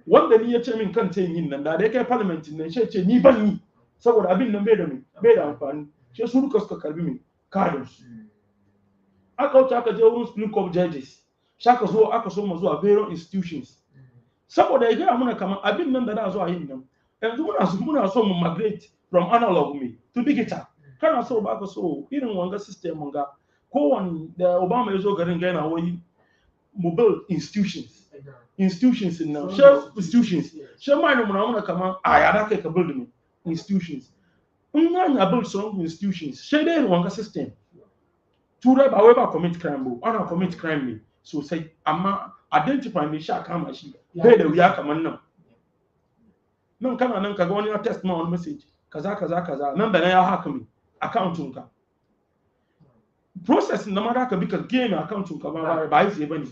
wanda ni ya ce min kan ta yin nan da kai parliament nan shi ce ni ban yi saboda abin nan bai da amfani shi su duka suka karbi min kadin su aka wuce aka je wurin Supreme Court judges shaka zo aka so mu zuwa various institutions saboda ya gaya muna kamar abin nan da za zuwa yin nan yanzu muna so mu migrate from analog me to digital kana so ba ka so irin wanga system mun ga kowanne da Obama ya zo garin ga yana wai mu build institutions now institutions she mai no muna kamar ya da kai ka build me institutions in ya build some institutions she dai wanga system turai ba wai ba commit crime ba ana commit crime ne sosai amma identify ne sha kama shi bai da wuya kamar nan kana nan kaga wani ya test ma wani message kaza nan da na ya haka mi account ka process na ma da ka bi ka game account ka ba yi sai bane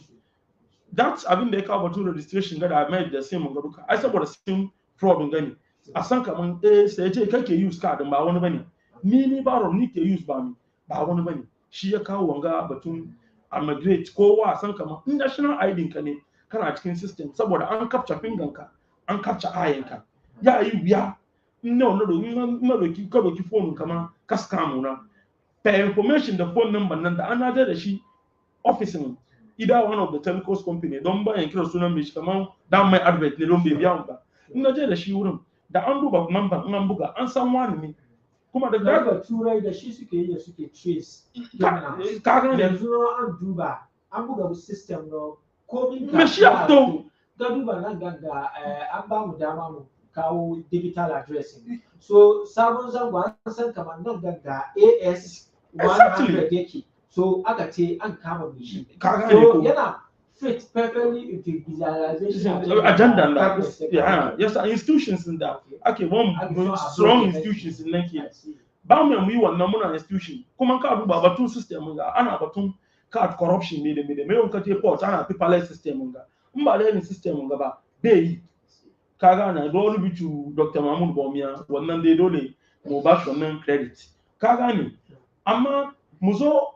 that's abin da ya kawo batun registration ga da mai da sai mun ga duka ai saboda sim fraud gani a san kaman sai ce kake use card ba wani bane ni Baron ni ke use ba wani bane shi ya kawo wanga batun migrate kowa san kaman national ID ka ne kana cikin system saboda an capture finger ka an capture ayen ka ya yi biya no doki ka doki phone kama ka scam na per information da phone number nan da an aje da shi office ne either one of the telecom company don ba yan kira sunan mai kaman dan mai advert ne don bai biya ba in aje da shi wurin da an duba number in an buga an san wani ne kuma daga turai da shi suke yi da suke trace ka ga yanzu an duba an buga system no komin me shi to ka duba nan ganga an ba mu dama mu kawo digital addressing. So sabon zango an san kamar nan ganga AS 100 yake. So aka ce an kama mishi. So yana fit perfectly into digitalization agenda that yes institutions in that okay one strong institutions in nan ke ba mu yi wannan muna institution kuma ka duba batun system ga ana batun card corruption ne da me yawan ka je port ana paperless system ga in ba da system ga ba bai yi kaga na dole bitu Dr. Mahmud Bawumia wannan dai dole mu ba shi wannan credit kaga ne amma mu zo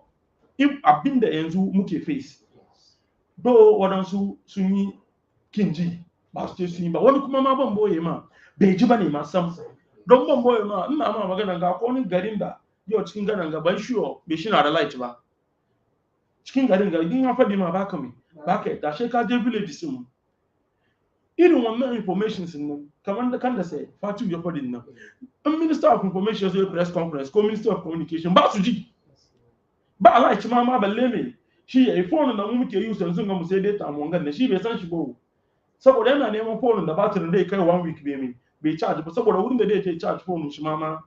abinda yanzu muke face do waɗansu sun yi kinji ba su ce sun yi ba wani kuma ma ban boye ma bai ji ba ne ma sam don ban boye ma ina ma magana ga ko wani garin da yau cikin garin ga ban shiwo bai shi na da light ba cikin garin ga in ya faɗi ma baka mai baka da shi ka je village sun irin wannan information sun nan kamar da kan da sai Fatih ya faɗi nan in minister of information zai press conference ko minister of communication ba su ji ba light ma balle me shi ya yi phone da mu muke yi yanzu ga mu sai data mu ganna shi bai san shi ba saboda yana neman phone da batirin da kai 1 week bai charge ba saboda wurin da zai charge phone shi ma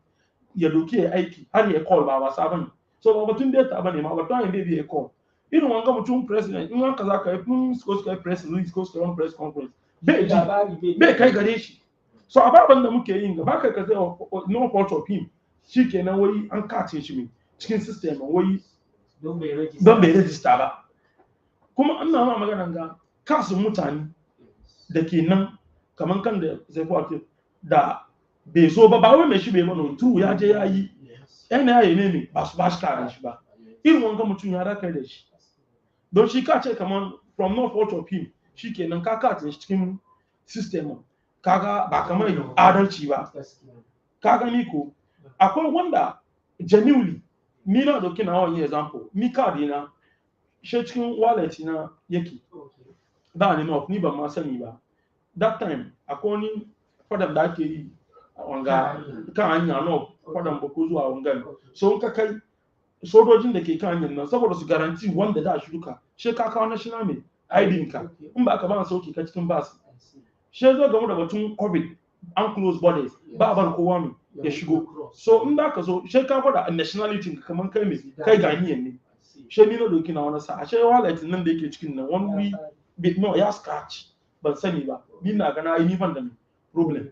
ya doki ya aiki har ya call ba wasa bane so ba batun data bane ma batun yin da ya call irin wanga mutum president in wanka zaka yi ko suka press release ko suka press conference bai kai gare shi so ababan da muke yin gaba kai ka sai no fault of him shikenan wai an kace shi ne cikin system wai don bai register ba kuma ina ma magana ga kasu mutane da ke nan kaman kan da zai kwace da bai zo ba wai mai shi bai bano true ya je ya yi yana yayi ne ba su ba shi karan shi ba irin wanga mutum ya raka da shi don shi ka ce kaman from no fault of him shikenan ka kace shi cikin system kaga ba kamar adalci ba kaga ni ko akwai wanda genuinely ni na doki na wani example ni card na she cikin wallet na yake da ni no ni ban ma sani ba that time akwai ni fadan da ake yi wanga kan hanya no fadan ba ko zuwa wanga so in ka kai sojojin da ke kan hanyar nan saboda su garanti wanda da shi duka she ka kawo national me ID ka in ba ka ba sauki ka cikin bus she zo game da batun covid an close borders ba bar kowa ne ya shigo so in da ka zo she ka gwada nationality kaman kai ne kai ganiyan ne she ni na doki na wani sa she wallet nan da yake cikin nan wani bit no ya scratch ban sani ba ni na ga na yi ban da problem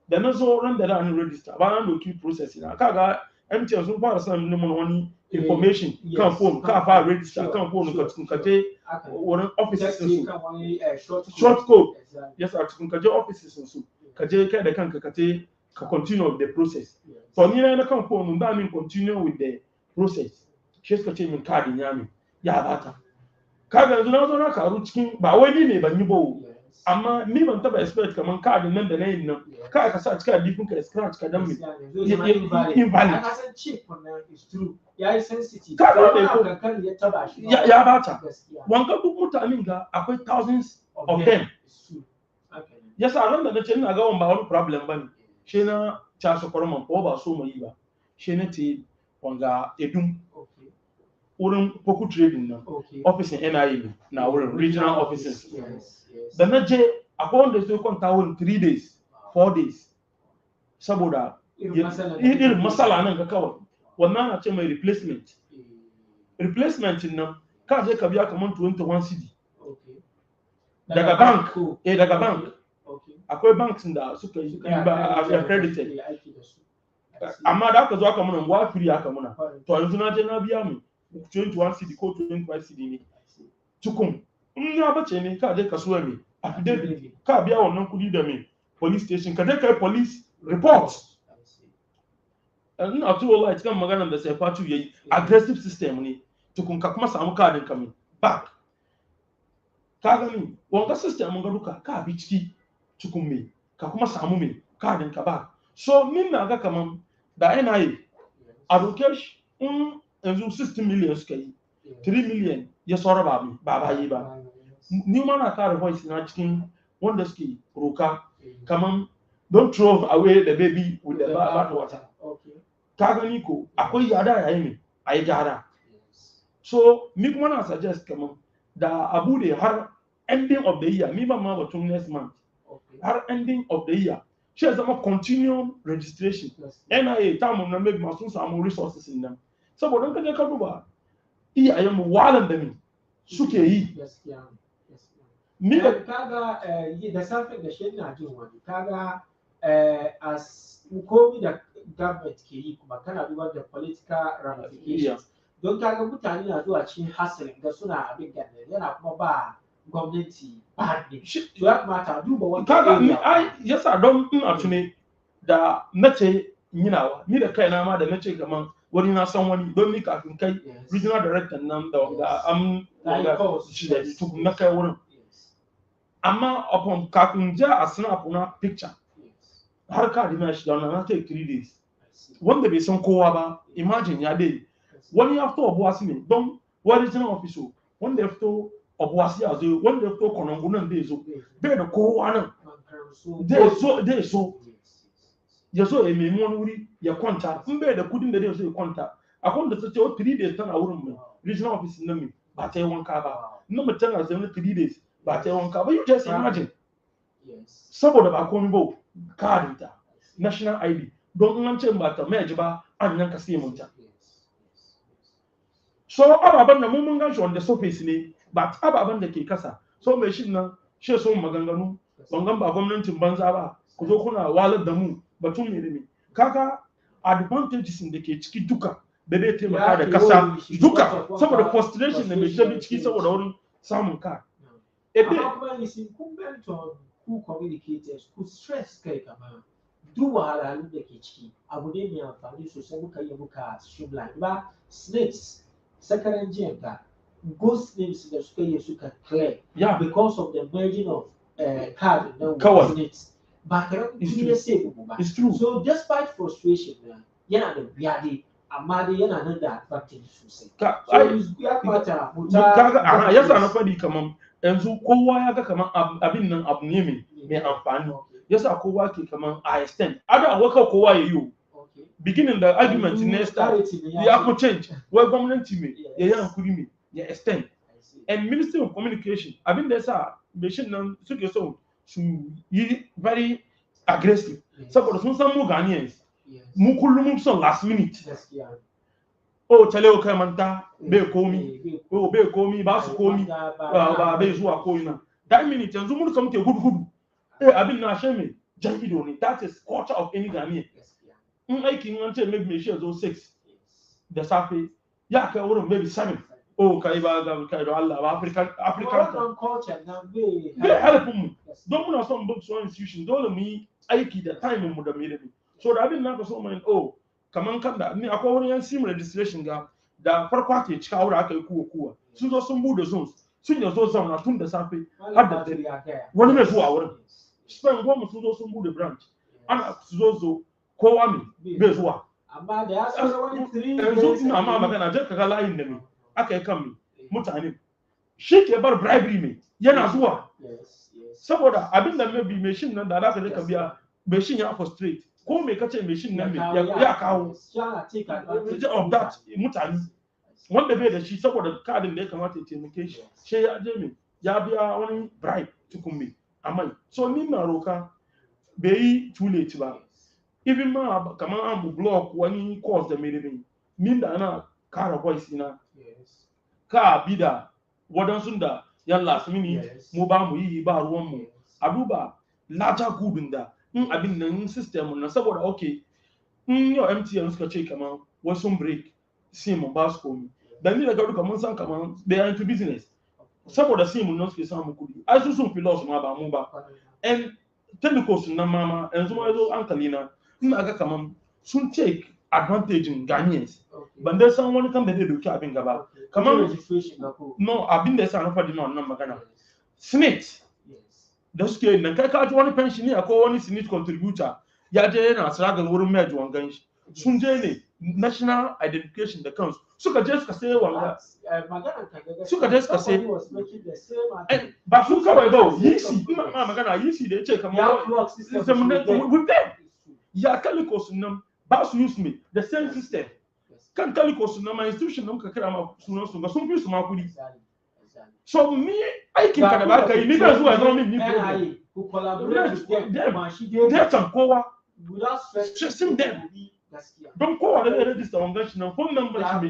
da na zo ran da ran register ba na doki process na kaga MTN sun fara sanin mun wani information kan phone ka fara register kan phone ka je wurin offices su short code yes a cikin ka je offices su ka je kai da kanka ka je ka continue with the process so ni na kan phone da min continue with the process shi suka ce min card ya min ya bata kaga yanzu na zo na karu cikin ba wai ni ne ban yi ba amma ni ban taba expect kaman card nan da nayin nan ka sa cikin alifin ka scratch ka dan mi invalid san chip wannan is true yayi sensitive kaga da kan ya taba shi ya bata wanga duk mutanen ga akwai thousands of them yasa ran da nace ina ga ba wani problem bane she na ta su korman ko ba so mu yi ba she na te wanga edum wurin poku trading nan office NIA na wurin regional offices da na je akwai wanda sai kwanta wurin 3 days 4 days saboda irin masala nan ga kawai wannan na ce mai replacement nan ka je ka biya kamar 21 cedi daga bank daga bank akwai banks da suka yi ba accredited amma da aka zo aka muna wa free aka muna to yanzu na je na biya mu 21 cedi ko 25 cedi ne tukun in ya bace ne ka je kasuwa me affidavit ka biya wannan kudi da me police station ka je kai police report ina tuwo light kan magana da sai Fatu yayi aggressive system ne tukun ka kuma samu kadin ka me back ka gani wannan system mun ga duka ka bi ciki tukun me ka kuma samu me kadin ka back so min na ga kaman da NIA a doke shi in yanzu 60 million suka yi 3 million ya saura ba yi ba ni ma na kare voice na cikin wanda suke roka kaman don't throw away the baby with the bad water ka gani ko akwai yada yayi ne ayi gyara so ni kuma na suggest kaman da abu da har ending of the year me mama wa tun next month har ending of the year she has a continuum registration NIA time na maybe masu samu resources in them saboda in kaje ka duba iyayen mu walan da mi suke yi ni da kaga da safe da shi na jin wani kaga as komi da government ke yi kuma kana duba da political ramifications don kaga mutane na zuwa cikin hasalin da suna abin ganne yana kuma ba gwamnati ba ne to ya kamata duba wani kaga ai yasa don in a tune da nace yinawa ni da kaina ma da nace kaman wani na san wani don ni kafin kai regional director nan da wanga am shi da na kai wurin amma upon kafin ja a snap na picture har ka dina shi da na take 3 days wanda bai san kowa ba imagine ya dai wani ya fito Obuasi ne don wani regional officer wanda ya fito Obuasi ya zo wanda ya fito Konongunan da ya zo bai da kowa nan dai so ya so ya nemi wani wuri ya kwanta in bai da kudin da zai so ya kwanta akwai da ta ce 3 days tana wurin mai regional office na mai ba ta yi wanka ba na mutum na zama 3 days ba ta yi wanka ba you just imagine saboda ba komai ba karinta national ID don in an ce ba ta mai ji ba an yanka sai mun ta so ababan da mun gan shi wanda surface ne ba ababan da ke kasa so mai shi nan she so maganganu bangan ba gwamnatin banza ba ku zo kuna walar da mu batun ne ne kaga advantages da ke ciki duka da zai taimaka da kasa duka saboda frustration da mai shabi ciki saboda wurin samun ka amma kuma is incumbent on who communicators who stress kai kama duk wahalhalun da ke ciki abu ne mai amfani sosai muka yi muka streamline ba snakes sakaran jiyan ka ghost names da suka yi suka clear because of the merging of card na snakes ba karamin kudi ya sai bubu ba so despite frustration yana da biya dai amma dai yana nan da advantage sosai ya kamata kaga yasa na fadi kaman yanzu kowa ya ga kaman abin nan abu ne mai amfani yasa kowa ke kaman I extend ada waka kowa ya yi beginning the argument next time ya ko change wai gwamnati me ya yi hankuri me ya extend and ministry of communication abin da yasa beshin nan suke so su yi very aggressive saboda sun san mu Ghanaians mu kullum mun son last minute chale o kai manta bai komi ba su komi ba bai zuwa koyi nan that minute yanzu mun san muke gudu abin na sheme jan ido ne that is culture of any Ghanaian in aikin an ce maybe me shi zo 6 da safe ya kai wurin maybe 7 kai ba ga kai da Allah ba African culture na bai help mu don muna son book so institution dole mu yi aiki da time mu da me so da abin naka so mai kaman kan da ni akwai wani yan sim registration ga da farko ake cika wuri aka yi kuwa sun zo sun bude zones sun ya zo zauna tun da safe har da dare wani mai zuwa wurin spain goma sun zo sun bude branch ana su zo kowa mai bai zuwa amma da ya tsara wani 3 yanzu ina amma magana je ka ga layin da mai aka yi kan mai mutane shi ke bar bribery mai yana zuwa saboda abin da mai shin nan da za ka je ka biya mai shin ya frustrate ko me kace mai shin nan ya kawo of that mutane wanda bai da shi saboda kadin da ya kamata ya taimake shi sai ya je mai ya biya wani bribe tukun mai amma so ni na roka bai yi too late ba even ma kaman an block wani course da mai rabin min da ana kara voice ina ka bi da wadansu da yan last minute mu ba mu yi ba ruwan mu a duba larger good da in abin nan system na saboda okay in yau MTN suka ce kaman wasu break sim ba su komi dan ni daga duka mun san kaman they are into business saboda sim nan suke samu kudi ai su sun filos ma ba mu ba and telecos nan mama yanzu ma yazo hankali na ina ga kaman sun take advantage in Ghanaians ban dai san wani kan da zai doki abin gaba kaman no abin da yasa na fadi na wannan magana snitch da suke nan kai ka ji wani pension ne akwai wani snitch contributor ya je yana siragan wurin merge wangan shi sun je ne national identification da kansu suka je suka sai wanga suka je suka sai ba su kawai ba yisi ina magana yisi da yace kamar ya kaliko sunan ba su use me the same system kan kaliko sunan ma institution nan ka kira ma sunan su ga sun fi su ma kudi So me, I can kind of back. You guys who are not me problem. Who collaborate with them. That's a core. Without stressing them. Don't call the register on national phone number. Now you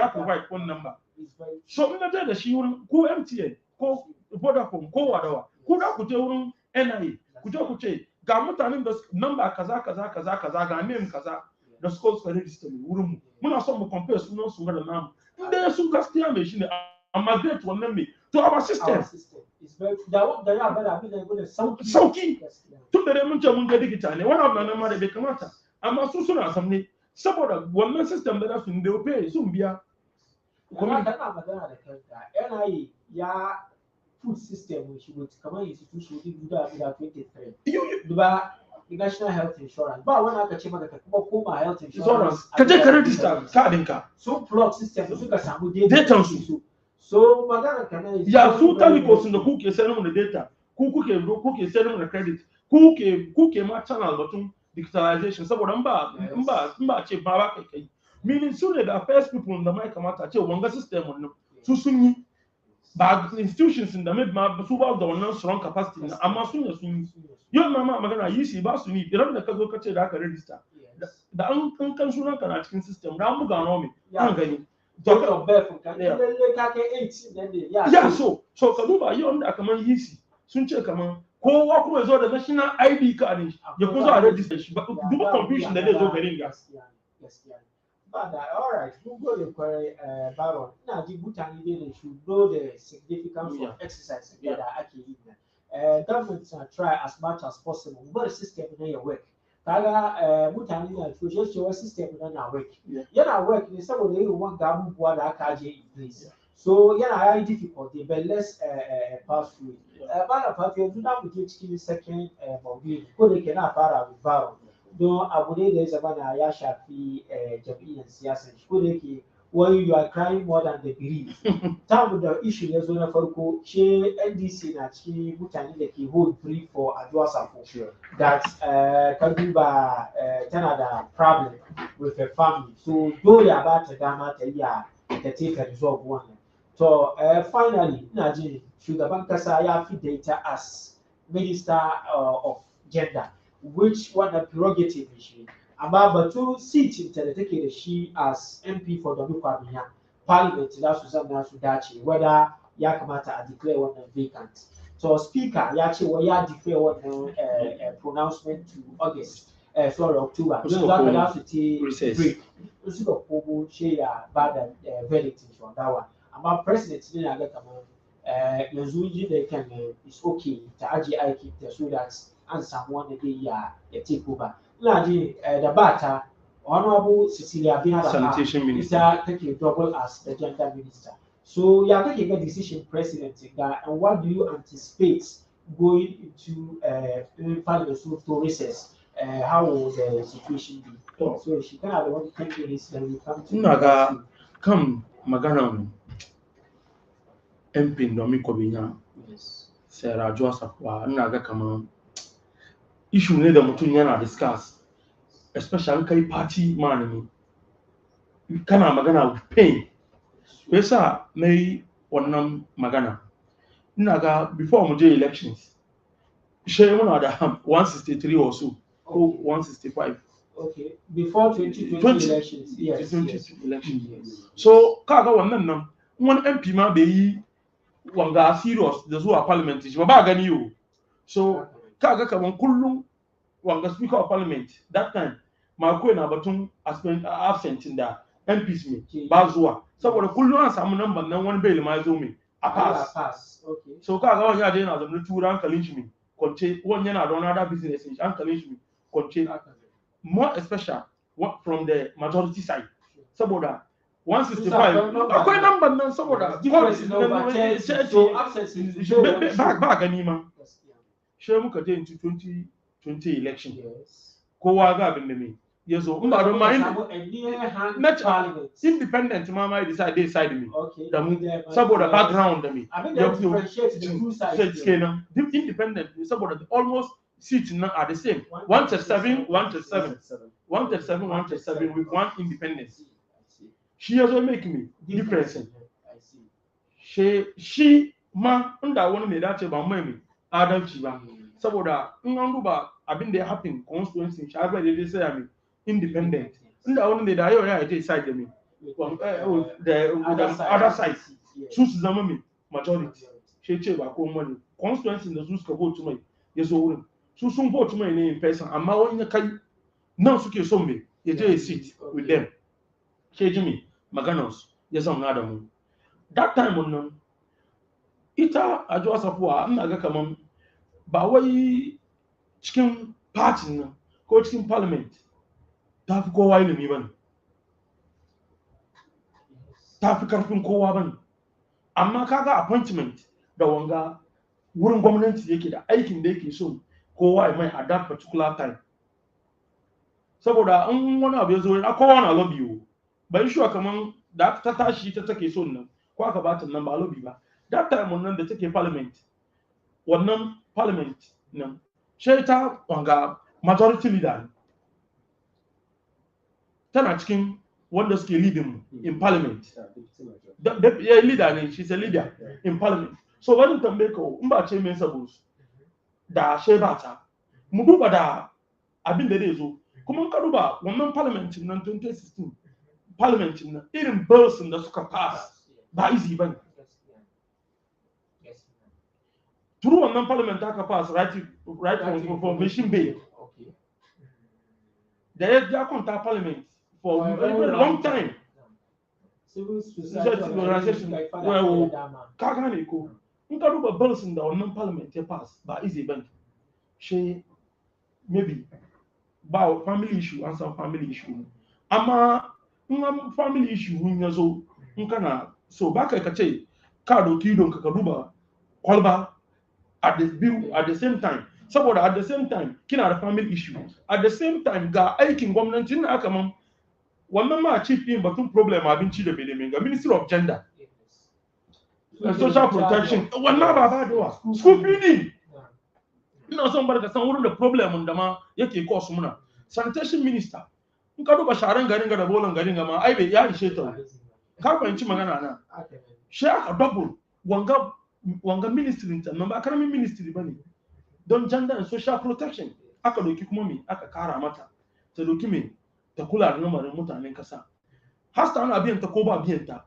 have to write phone number. So me na that she will go MTN, go Vodafone, go whatever. Kuda kuche NIA, kuche. Gamuta the number kaza ga name kaza. The schools for register me. Urumu. Muna so mo compare suno sunga the name. There su gastia machine. I migrate one name to our system. It's very that better Sauki. To the muncha digital. One of the number they come out. I'm a susuna something. Support one system that has been they pay Zumbia. NIA ya food system which would come on institution do that 23. The national health insurance. But when I catch my health insurance, register card. So plug system data. So magana kana ya so tell because the cook is sending the data. Cook is sending the credit. Cook ma channel button digitalization. So mba che baba kai. Meaning soon the first people in the mic come out che wanga system on so sunyi bag institutions in the mid ma so ba the one strong capacity na amma sun yo mama magana yi shi ba su ni idan da ka zo ka ce da aka register da an kan sunan ka na cikin system da mu ga nomi an gani doctor Befun kan lalle ka kai 18 then ya so ka duba yau da kaman yi shi sun ce kaman kowa kuma zo da national ID card ne ya kuzo a register shi ba duba confusion da zai zo garin ga gaskiya. But all right, we'll go to Baron. Now, the Bhutan should know the significance of exercise together. Governments try as much as possible. But the system in your work. Kaga Bhutan is your system in your work. Yeah, work is some of the one government what I can in place. So yeah, very difficult. But let's pass through. But if you do not get the second movie, go they cannot far with Baron. Don abu ne da ya zama na ya shafi jam'iyyar siyasa ko da yake when you are crying more than the grief tamu da issue ya zo na farko she NDC na cikin mutane da ke hold brief for Adwoa Sarfo that ka duba tana da problem with her family so dole a ba ta dama ta iya ta take resolve wannan to finally ina jin shugaban kasa ya fi da ita as minister of gender which one the prerogative is she amma batun seat ta da take da shi as MP for Domin Kwamiya parliament za su zama su dace whether ya kamata a declare wannan vacant so speaker ya ce wa ya declare wannan pronouncement to August sorry October so za ka su ta break su da komo she ya ba da verdict on that one amma president ne na ga kamar yanzu ji da kan is okay ta aje aiki ta so that an samu wanda zai iya ya take over ina ji da bata honorable Cecilia Binada sanitation minister ita take double as the gender minister so ya kake ga decision president ga and what do you anticipate going into parliament to recess how will the situation be so she kind of want to take this then we come to ina ga kan magana MP Domin Kwamiya sai Adwoa Sarfo ina ga kaman issue ne da mutum yana discuss especially kai party man ne kana magana with pain yasa nayi wannan magana ina ga before mu je elections she muna da 163 or so ko 165 okay before 2020 elections yes, 2020 elections yes. So kaga wannan nan wani MP ma bai yi wanga serious da zuwa parliament shi ba gani yo so kaga kaman kullum wanga speaker of parliament that time ma ko na batun absent in da MPs me ba zuwa saboda kullum an samu number nan wani bail ma zo me a pass okay so kaga wani ya je yana zama tura hankalin shi me kwance wani yana da wani other business shi hankalin shi me kwance more especially from the majority side saboda 165 akwai number nan saboda so absence ba gani ma she muka je into 2020 election kowa ga abin da me yazo in ba don ma independent ma mai decide me da mu saboda background da me ya fito independent saboda almost seats now are the same 137 with one independence she also make me difference shi ma inda wani mai dace ba mai adalci ba saboda in an duba abin da ya happen constituency shi har da sai ya mai independent inda wani mai da yau ya yi side da mai the other side su zama mai majority shi ce ba ko wani constituency da su suka vote mai ya zo wurin su sun vote mai ne in person amma wani ya kai nan suke son mai ya je ya sit with them shi jimi maganarsu ya zauna da mu that time nan ita Adwoa Sarfo ina ga kaman ba wai cikin party nan ko cikin parliament ta fi kowa ilimi bane ta fi karfin kowa bane amma kaga appointment da wanga wurin gwamnati yake da aikin da yake so kowa ya mai at that particular time saboda in wani abu ya zo na kowa na lobby yo bai shi kaman da ta tashi ta take so nan ko aka bata nan ba lobby ba that time nan da take parliament wannan parliament nan sai ta wanga majority leader tana cikin wanda suke leading in parliament yeah, leader ne she's a leader in parliament so wani tambaye ko in ba ce mai sabo da sai ba ta mu duba da abin da zai zo kuma ka duba wannan parliament nan 2016 parliament nan irin bills da suka pass ba easy bane through wannan parliament aka pass right information bill da ya kwanta parliament for a very long time civil society organization well ka gane ko in ka duba bills da wannan parliament ya pass ba easy bane she maybe ba family issue an san family issue amma in family issue hun yazo in kana so ba kai ka ce ka doki don ka duba kwalba at the same time saboda at the same time kina da family issue at the same time ga aikin gwamnati na aka man wannan ma chief din batun problem abinci da belemin ga ministry of gender and social protection wannan ba da school feeding ina son barka san wurin da problem da ma yake cause muna sanitation minister in ka duba sharan garin ga da bolan garin ga ma ai bai ya ishe ta ka fahimci magana na shi aka double wanga ministry nan ba karamin ministry bane don gender and social protection aka doki kuma me aka kara mata ta doki me ta kula da lamarin mutanen kasa hasta ana biyan ta ko ba biyan ta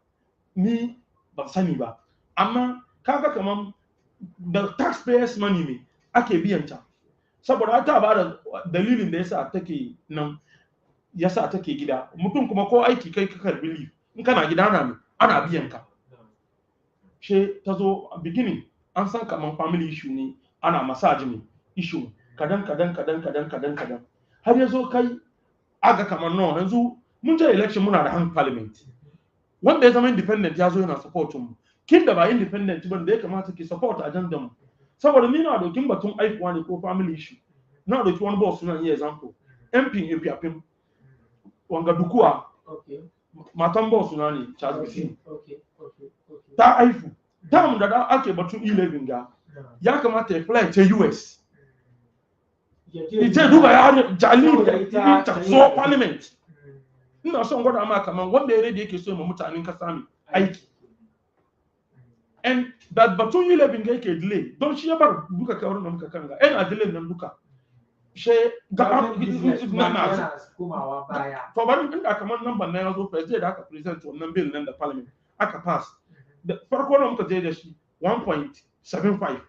ni ban sani ba amma kaga kaman the taxpayers money me ake biyan ta saboda ta ba da dalilin da yasa take nan yasa take gida mutum kuma ko aiki kai ka karbi leave in kana gida ana biyan ka she ta zo beginning an san kaman family issue ne ana massage ne issue kadan har yazo kai aga kaman no yanzu mun je election muna da hang parliament wanda ya zama independent yazo yana support mu kin da ba independent ban da ya kamata ki support agenda mu saboda ni na dokin batun aifuwa ne ko family issue na doki wani boss na yi example MP Epiapim wanga dukuwa matan boss na ne Charles Bisi ta aifu dam da ake batun 11 ga ya kamata ya fly ta US ita duba ya Jalal da ta so parliament ina son gwada ma kaman wanda ya rede yake so mu mutanen kasa mai aiki and that batun 11 ga yake delay don shi ya bar duka kawar da muka kanga ina delay nan duka she ga na komawa baya to bari inda kaman number na yazo president da aka present wannan bill nan da parliament aka pass da farko na muka je da shi 1.75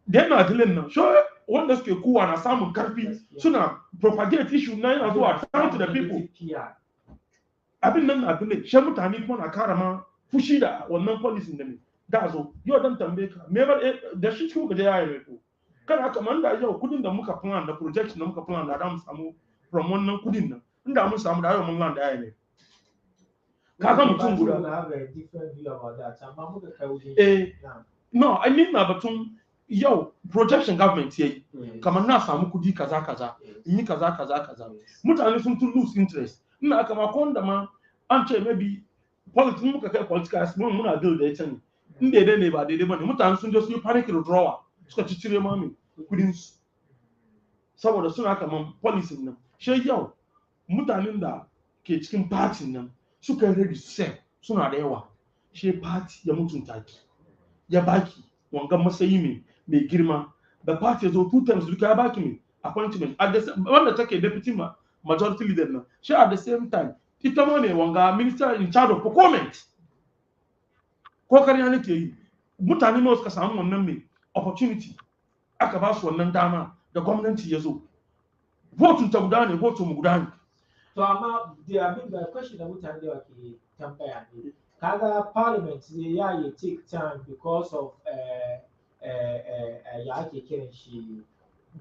dan na delay nan so wanda suke kuwa na samun karfi suna propagate issue na yana zuwa down to the people abin nan na delay she mutane kuma na kara ma fushi da wannan policy da ne da zo yau dan tambaye ka me ba da shi cikin gaje yayi mai ko kana kaman da yau kudin da muka plan da project da muka plan da mu samu from wannan kudin nan inda mun samu da yau mun land yayi mai kaga mutum guda no I mean na batun yau projection government yayi kamar na samu kudi kaza in yi kaza mutane sun tun lose interest ina aka ma ko da ma an ce maybe politics muka kai politics muna deal da ita ne in daidai ne ba daidai bane mutane sun je su yi panic withdrawal suka cire mami kudin su saboda suna kaman policy nan shi yau mutanen da ke cikin party nan suka ready su sell suna da yawa she party ya mutunta ki ya baki wanga masayi mai girma the party ya zo 2 times duka ya baki mai appointment at the same wanda take deputy majority leader na she at the same time ita ma ne wanga minister in charge of procurement kokari ne ke yi mutane ma suka samu wannan mai opportunity aka ba su wannan dama da gwamnati ya zo vote ta guda ne vote mu guda ne to amma da abin da question da mutane da ke tambaya ne kaga parliament zai ya take time because of ya ake kiran shi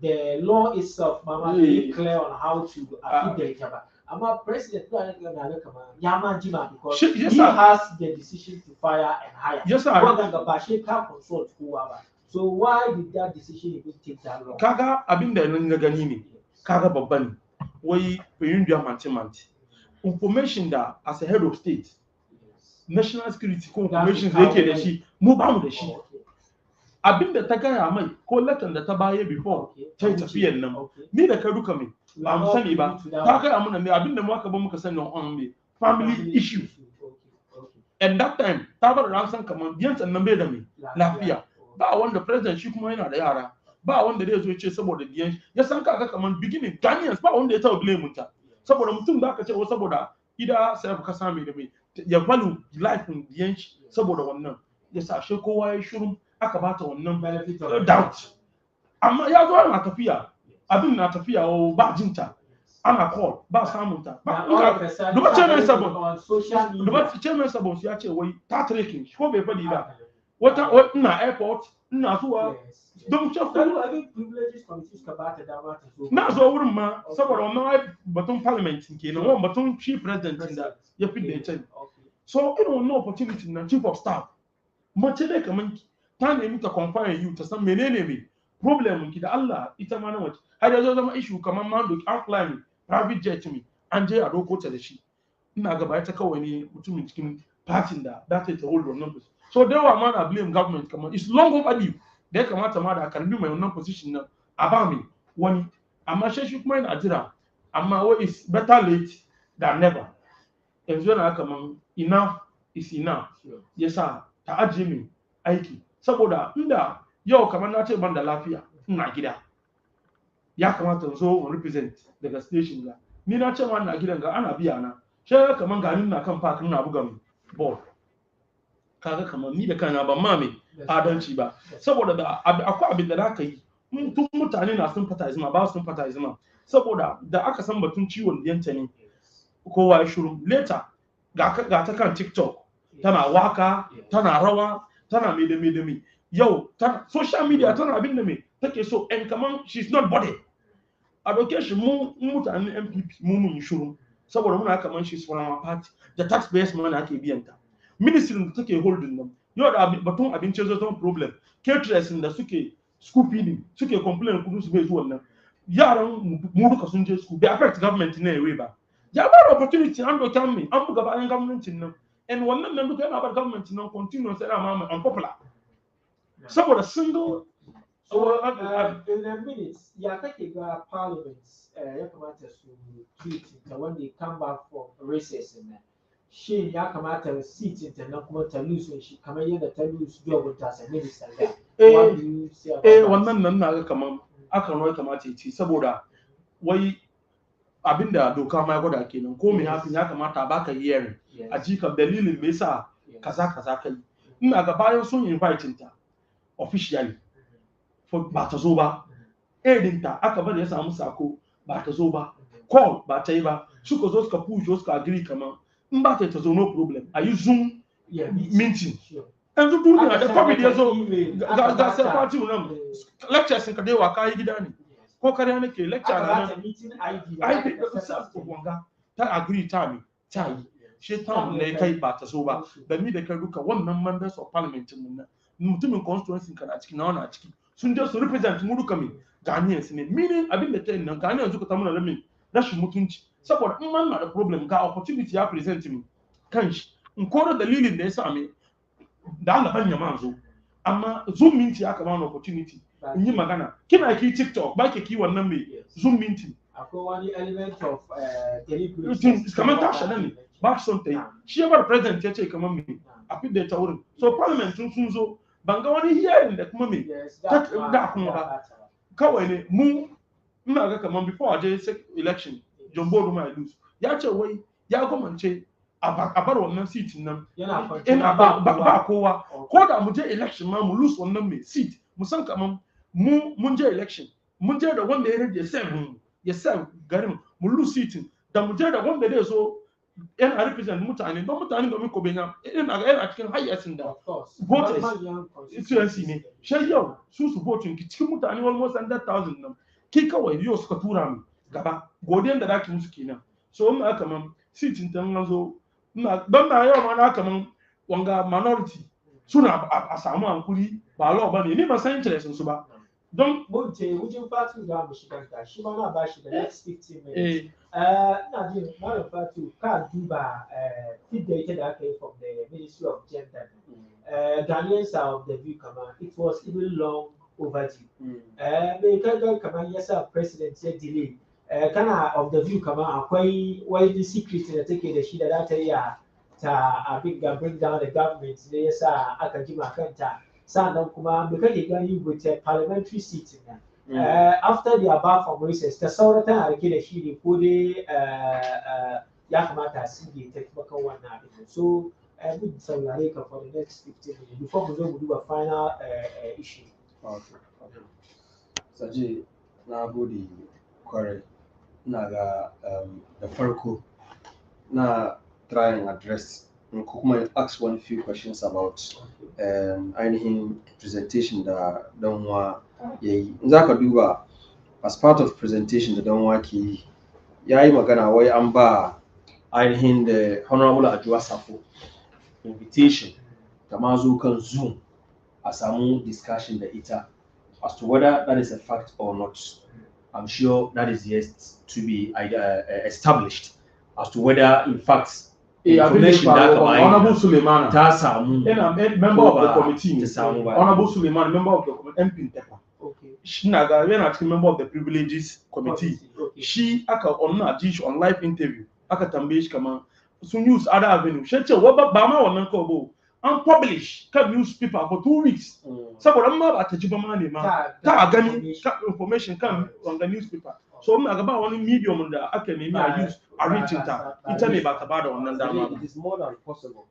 the law itself mama be clear on how to appeal the ba amma president na ga kamar ya ma jima because he has the decision to fire and hire wanda ga ba shi ka consult kowa ba so why did that decision even take that long kaga abin da na gani ne kaga babban wai peyindia manti information da as a head of state national security ko information da yake da shi mu ba mu da shi abin da ta gaya mai ko letter da ta baye before ta yi tafiyan nan ni da kai duka mai ba mu sani ba ta gaya mana ne abin da mu aka ba muka sani on me family issue and that time ta bar ran san kaman biyan sannan bai da mai lafiya ba wanda president shi kuma yana da yara ba wanda zai zo ya ce saboda biyan ya san kaga kaman beginning Ghanaians ba wanda ya taɓa blame ta saboda mutum da aka ce saboda ida sai ka same da mai ya value life din biyan saboda wannan ya sa shi kowa ya shiru aka bata wannan benefit of doubt amma ya zo ana tafiya abin na tafiya ba jinta ana call ba samun ta ba duba chairman sabon ya ce wai ta tracking ko bai fadi ba wata ina airport ina zuwa don ce na zo wurin ma saboda wannan batun parliament kenan wannan batun chief president da ya fi da ya so irin wannan opportunity na chief of staff mace dai kaman ta nemi ta confine you ta san menene mai problem ki da Allah ita ma na wace har yanzu zama issue kaman ma doki outline private jet mi an je a doko ta da shi ina gaba ta kawai ne mutumin cikin party da ta hold wannan position so da yawa ma na blame government kaman it's long overdue da ya kamata ma da karbi mai wannan position nan a ba mai wani amma shi kuma yana jira amma what is better late than never yanzu yana kaman enough is enough yasa ta ajiye mai aiki saboda inda yau kamar na ce ban da lafiya ina gida ya kamata in zo in represent daga station ga ni na ce ma ina gidan ga ana biya na sai kamar ganin na kan park ina buga ball kaga kamar ni da kana ban ma mai adalci ba saboda da akwai abin da zaka yi tun mutane na sympathize ma ba sympathize ma saboda da aka san batun ciwon diyanta ne kowa ya shiru later ga ta kan TikTok tana waka tana rawa tana me da me yau social media tana abin da me take so and kaman she's not body allocation mu mutanen NPP mu mun shiru saboda muna kaman she's from our party the taxpayers money ake biyan ta ministry da take holding them yau da batun abinci zo zama problem caterers da suke school feeding suke complain kudin su bai zuwa nan yaran mu duka sun je school bai affect government ne away ba ya ba opportunity an doka mai an buga bayan gwamnatin nan and wannan nan duka yana bar government nan continue sai da ma unpopular saboda single so in a minute ya kake ga parliament ya kamata su treat ta wanda ya come back from recess nan shin ya kamata seat ta nan kuma ta lose shi kamar yadda ta lose job ta sa minister da wannan nan na ga kaman aka nuna kamata ya ci saboda wai abinda doka ma ya gwada kenan ko me hafin ya kamata baka hearing a jika dalilin me yasa kaza kai ina ga bayan sun invite ta officially ba ta zo ba edinta aka bari ya samu sako ba ta zo ba call ba ta yi ba suka zo suka push suka agree kaman in ba ta zo no problem a yi zoom meeting yanzu duniya da covid ya zo ga sai party nan lectures ka dai wa kai gida ne ko kare nake lecture na nan ai da sa ko wanga ta agree ta yi she ta ne kai ba ta so ba da ni da kai duka wannan members of parliament mun nan mutumin constituency kana ciki na wani a ciki sun je su represent mu duka mai Ghanaians ne meaning abin da ta yi nan Ghanaians suka ta muna da mai rashin mutunci saboda in man na da problem ga opportunity ya present mi kanshi in koro dalilin da ya sa mai da Allah ban yama zo amma zoom minti aka ba opportunity in yi magana kina ki TikTok ba ki wannan mai zoom minti akwai wani element of deliberate kamar ta shana ne ba son ta yi shi ya bar president ya ce kamar mai appeal da ta wurin so parliament sun zo ban ga wani hearing da kuma me da kuma ba kawai ne mu ina ga kaman before a je election John Bodu mai lose ya ce wai ya gwamnce a bar wannan seat nan yana ba kowa ko da mu je election ma mu lose wannan mai seat mu san kaman mun je election mun je da wanda ya rage ya sa garin mu lose seat da mu je da wanda zai zo yana represent mutane don mutane domin ko benya yana cikin hayyasin da voters constituency ne shi yau su voting cikin mutane almost 100,000 nan ki kawai yau suka tura mu gaba godiyan da zaki musu kenan so mun aka man seatin tan nazo don na yau ma na kaman wanga minority suna a samu hankuri ba law ba ne ni ba san interest su ba don mun ce wujin fatu za mu shiga ta shi ma na ba shi da next 15 minutes ina jin malam fatu ka duba feed data da aka yi from the Ministry of Gender Ghanaians are of the view kama it was even long overdue me kaga kaman yasa president ya delay kana of the view kama akwai wani secret da take da shi da za ta iya ta abin ga bring down the government ne yasa aka jima kanta sannan kuma me kake gani with parliamentary seat nan after the above from recess ta saura tana rike da shi ne ko dai ya kamata a sige ta kuma kan wannan abin so mun saurare ka for the next 15 minutes before mu zo mu duba final issue Saje na gode kwarai ina ga da farko na try and address ko kuma ask one few questions about ainihin presentation da danwa yayi in zaka duba as part of presentation da danwa ke yi yayi magana wai an ba ainihin da Hon Adwoa Sarfo invitation ta ma zo kan Zoom a samu discussion da ita as to whether that is a fact or not. I'm sure that is yet to be established as to whether in fact information that Honorable Suleiman ta samu member of the committee Honorable Suleiman member of the MP shi na ga yana cikin member of the privileges committee shi aka onna ji shi on live interview aka tambaye shi kaman sun use other avenue shi ce wa ba ma wannan ko bo an publish kan newspaper for 2 weeks saboda ma ba ta ji ba ma ne ma ta gani information kan on the newspaper so mun ga ba wani medium da aka nemi a use a reaching ta ita ne ba ta ba da wannan dama ba it is more than possible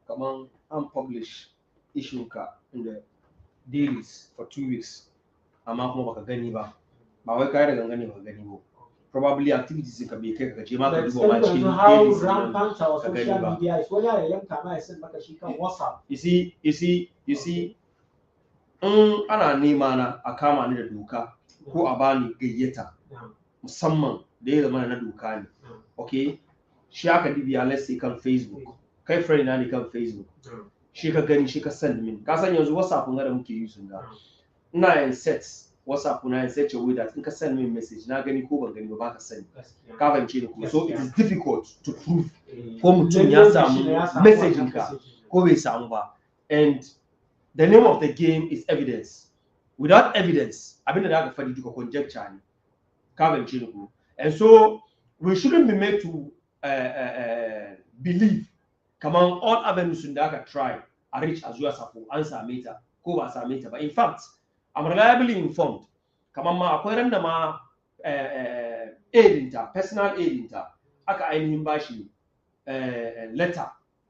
kaman an publish issue ka in the dailies for 2 weeks amma kuma baka gani ba ba wai kai da gangane ba gani ba probably activities ka bai kai ka je ma ka duba ba cikin dailies ka gani ba you see ana nema na a kama ni da doka ko a bani gayyata musamman da ya zama na doka ne okay shi aka dibiya let's say kan Facebook kai friend na ne kan Facebook shi ka gani shi ka send min ka san yanzu WhatsApp kun ga da muke yi sun ga ina yin set WhatsApp na yin set way that in ka send me message na gani ko ban gani ba ka send ka fahimce ni ko so it is difficult to prove ko mutum ya samu message ka ko bai samu ba and the name of the game is evidence without evidence abinda da aka fadi duka conjecture ne ka fahimce ni ko and so we shouldn't be made to believe come on all avenues da aka try a reach Adwoa Sarfo an same ta ko ba same ta ba in fact I'm reliably informed kamar ma akwai randa ma aidinta personal aidinta aka ainihin bashi letter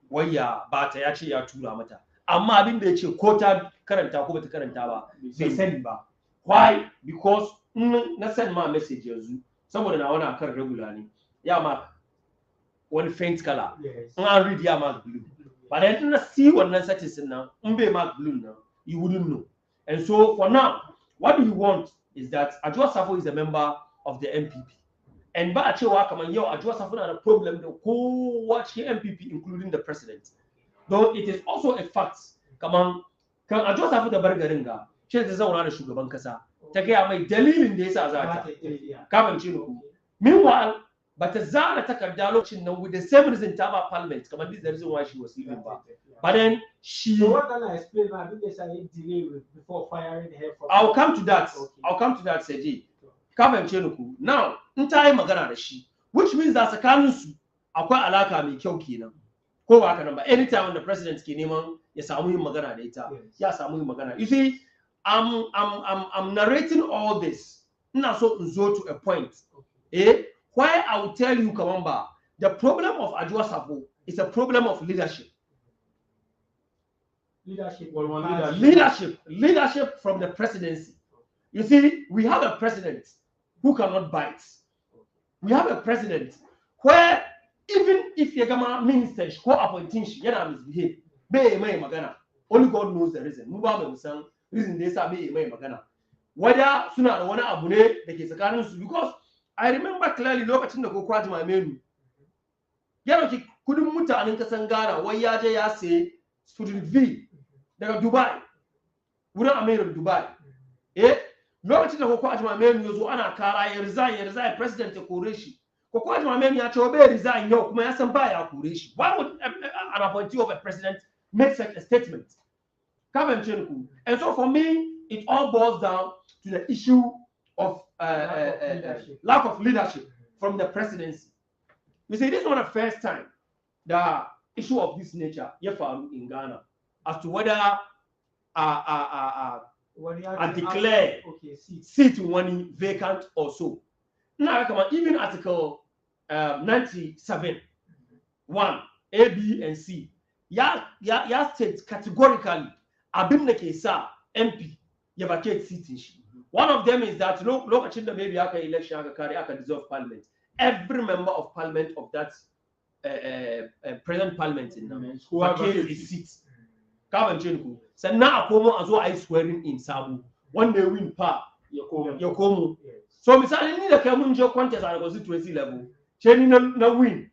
waya ba ta ya ce ya tura mata amma abin da ya ce ko ta karanta ko bata karanta ba bai sani ba why because na send ma message yanzu saboda na wani akan regular ne ya ma wani faint color in an read ya mark blue but then na see wannan settings nan in bai mark blue now you wouldn't know. And so for now, what we want is that Adwoa Sarfo is a member of the NPP. And ba a cewa kaman yau Adwoa Sarfo na da problem da kowa cikin NPP including the president. Though it is also a fact kaman kan Adwoa Sarfo da bar garin ga shi ta zauna da shugaban kasa ta gaya mai dalilin da yasa za ta kamance ni ku. Meanwhile, but zana takarda lokacin nan with the same reason ta ba parliament kamar this the reason why she was leaving ba. But then she. So what can I explain? I think there's a delay before firing her. I'll come to that. Okay. I'll come to that, Seji. Kafin Chenuku. Now, in ta yi magana da shi, which means that tsakanin su akwai alaka mai kyau kenan. ko ba haka nan ba anytime when the president ke neman ya samu yin magana da ita ya samu yin magana. You see, I'm narrating all this ina so in zo to a point where I will tell you Kamamba, the problem of Adwoa Sarfo is a problem of leadership. Leadership from the presidency. You see, we have a president who cannot bite. We have a president where even if Yagama ministers co appointing yana misbehave, magana. Only God knows the reason. Reason they say magana. Whether sooner or later abune the case because I remember clearly lokacin da ko kwaji mamenu. Yana ki kudin mutanen kasan Ghana wai ya je ya sai student V daga Dubai. Wurin Amirin Dubai. Lokacin da ko kwaji mamenu yazo ana kara ya resign president ya kore shi. Ko kwaji mamenu ya ce bai resign yau kuma ya san ba ya kore shi. Why would an appointee of a president make such a statement? And so for me, it all boils down to the issue of lack of leadership from the presidency. You see, this is not the first time the issue of this nature in Ghana as to whether I declare seat one vacant or so. Now, even Article 97(1) A, B, and C, ya states categorically abim ke sa MP ya vacate seat. One of them is that lokacin da maybe aka election aka carry aka dissolve parliament, every member of parliament of that present parliament in vacate his seat. Sannan a komo a zo a yi swearing in sabu wanda ya win pa ya komo. So misali ni da kai mun je contest at the constituency level, ce ni na win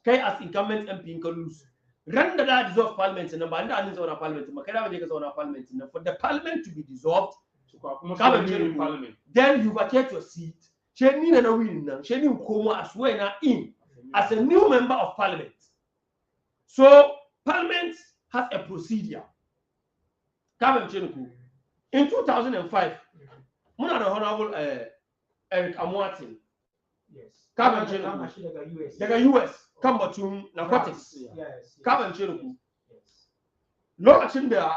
kai as incumbent MP in ka lose. Run the dissolve parliament and parliament, parliament for the parliament to be dissolved, then you vacate your seat. In as a new member of parliament. So parliament has a procedure. In 2005, the Honorable Eric Amwatin, US. Combatum narcotics. Carbon Cheruku. Lokacin da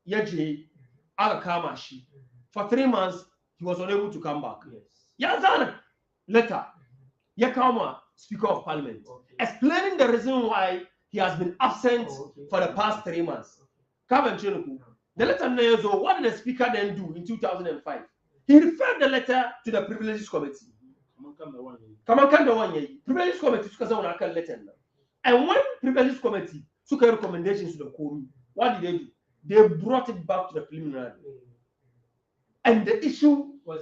yaje aka kama shi. For 3 months, he was unable to come back. Ya zana letter. Ya kama Speaker of Parliament, explaining the reason why he has been absent for the past 3 months. Carbon Cheruku. The letter Nezo, what did the Speaker then do in 2005? He referred the letter to the Privileges Committee. Privileges Committee suka zauna kan letter nan. And when Privileges Committee suka recommendations to the Komi, what did they do? They brought it back to the preliminary. And the issue was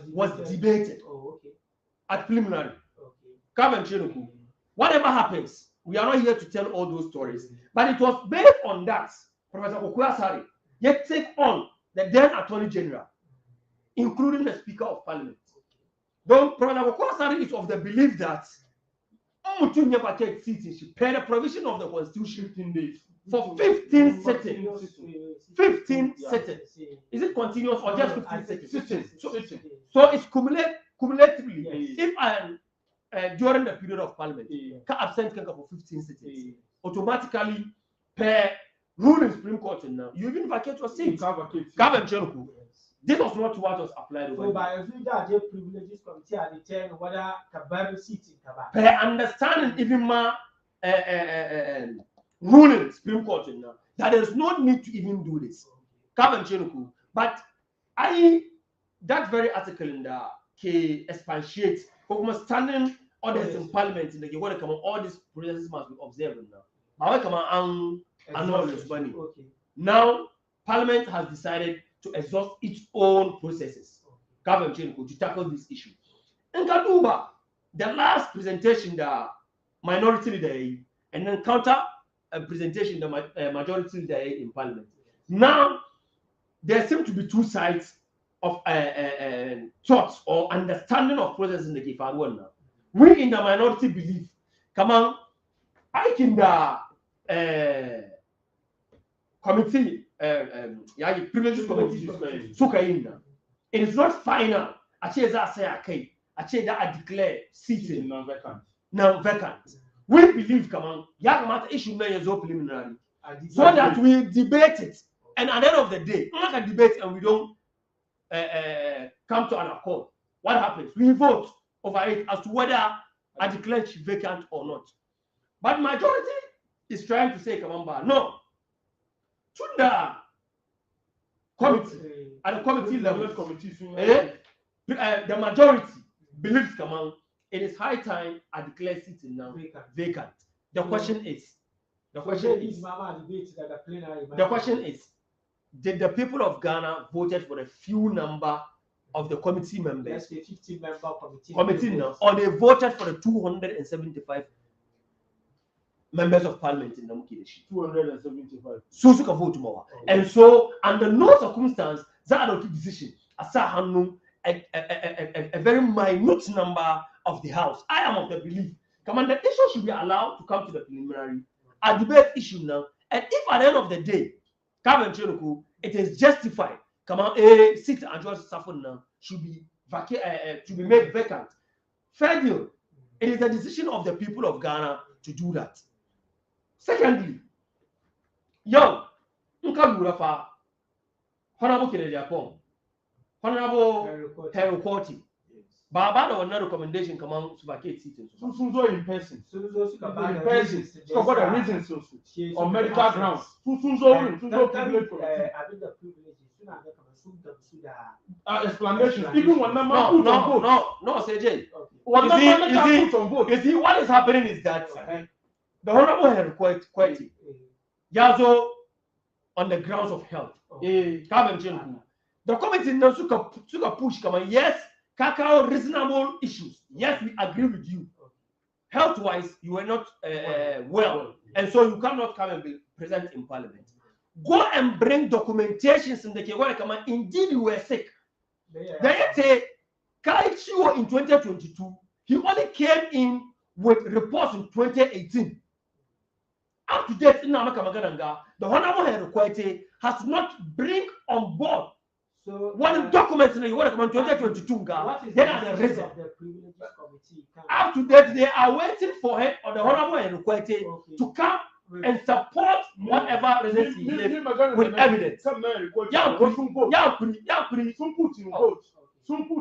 debated at preliminary. Whatever happens, we are not here to tell all those stories. But it was based on that, Professor Okwasari, yet take on the then Attorney General, including the Speaker of Parliament. Though Professor Okwasari is of the belief that per the provision of the Constitution for 15 seconds. 15 seconds. Is it continuous or just 15 seconds? So it's cumulatively. If I am during the period of Parliament, can absent for 15 seconds. Automatically, per rule in Supreme Court now, you even vacate your seat. This was not what was applied over. So by the Privileges Committee at the Tein whether Kabari seat in Kabari. Per understanding even my ruling Supreme Court now that there is no need to even do this. But that very article in the K expatiates for standing orders in Parliament in the way come all these processes must be observed now. How come now Parliament has decided to exhaust its own processes to tackle this issue. In Kaduba, the last presentation the minority leader and then counter presentation the majority leader in Parliament. Now there seem to be two sides of thoughts or understanding of processes in the Kifaruan now. We in the minority believe, come on, I can the committee. Privileges Committee it is not final. I say that I declare seating non-vacant. we believe, come on, young matter issue may as preliminary, so that we debate it. And at the end of the day, we can debate and we don't come to an accord. What happens? We vote over it as to whether I declare she vacant or not. But majority is trying to say, come on, no. To the committee, at the committee level, the majority believes, come on, it is high time I declare sitting now vacant. The question is, did the people of Ghana voted for a few number of the committee members? 50-member committee now, or they voted for the 275 members of parliament in Namukideshi? 275. So can vote tomorrow. And so, under no circumstance, that are decision. A very minute number of the house. I am of the belief, come on, the issue should be allowed to come to the preliminary. A debate issue now, and if at the end of the day, it is justified, come on, a seat and Adwoa Sarfo now should be made vacant. Fair deal. It is the decision of the people of Ghana to do that. Secondly, yo, Nkamurafa, Honorable Kennedy Apong, Honorable Harry Courty, Baba, or no recommendation come on to vacate seats. So in person. So in person. So what a reason so on medical grounds. Explanation. Even one number put on vote. No, CJ. One number put on vote. You see, what is happening is that the Honorable Harry Courty, Yazo on the grounds of health. The committee now took a push. Come on, yes. Cacao reasonable issues. Yes, we agree with you. Health-wise, you were not well, and so you cannot come and be present in parliament. Go and bring documentations in the case. Indeed, you were sick. They say Kaichiwo in 2022. He only came in with reports in 2018. Up to date, the Honorable Harry Courty has not bring on board. So one documents in the 2022, then are the reason. Up to date, they are waiting for him or the Honorable Harry Courty to come and support whatever reasons he gave with evidence.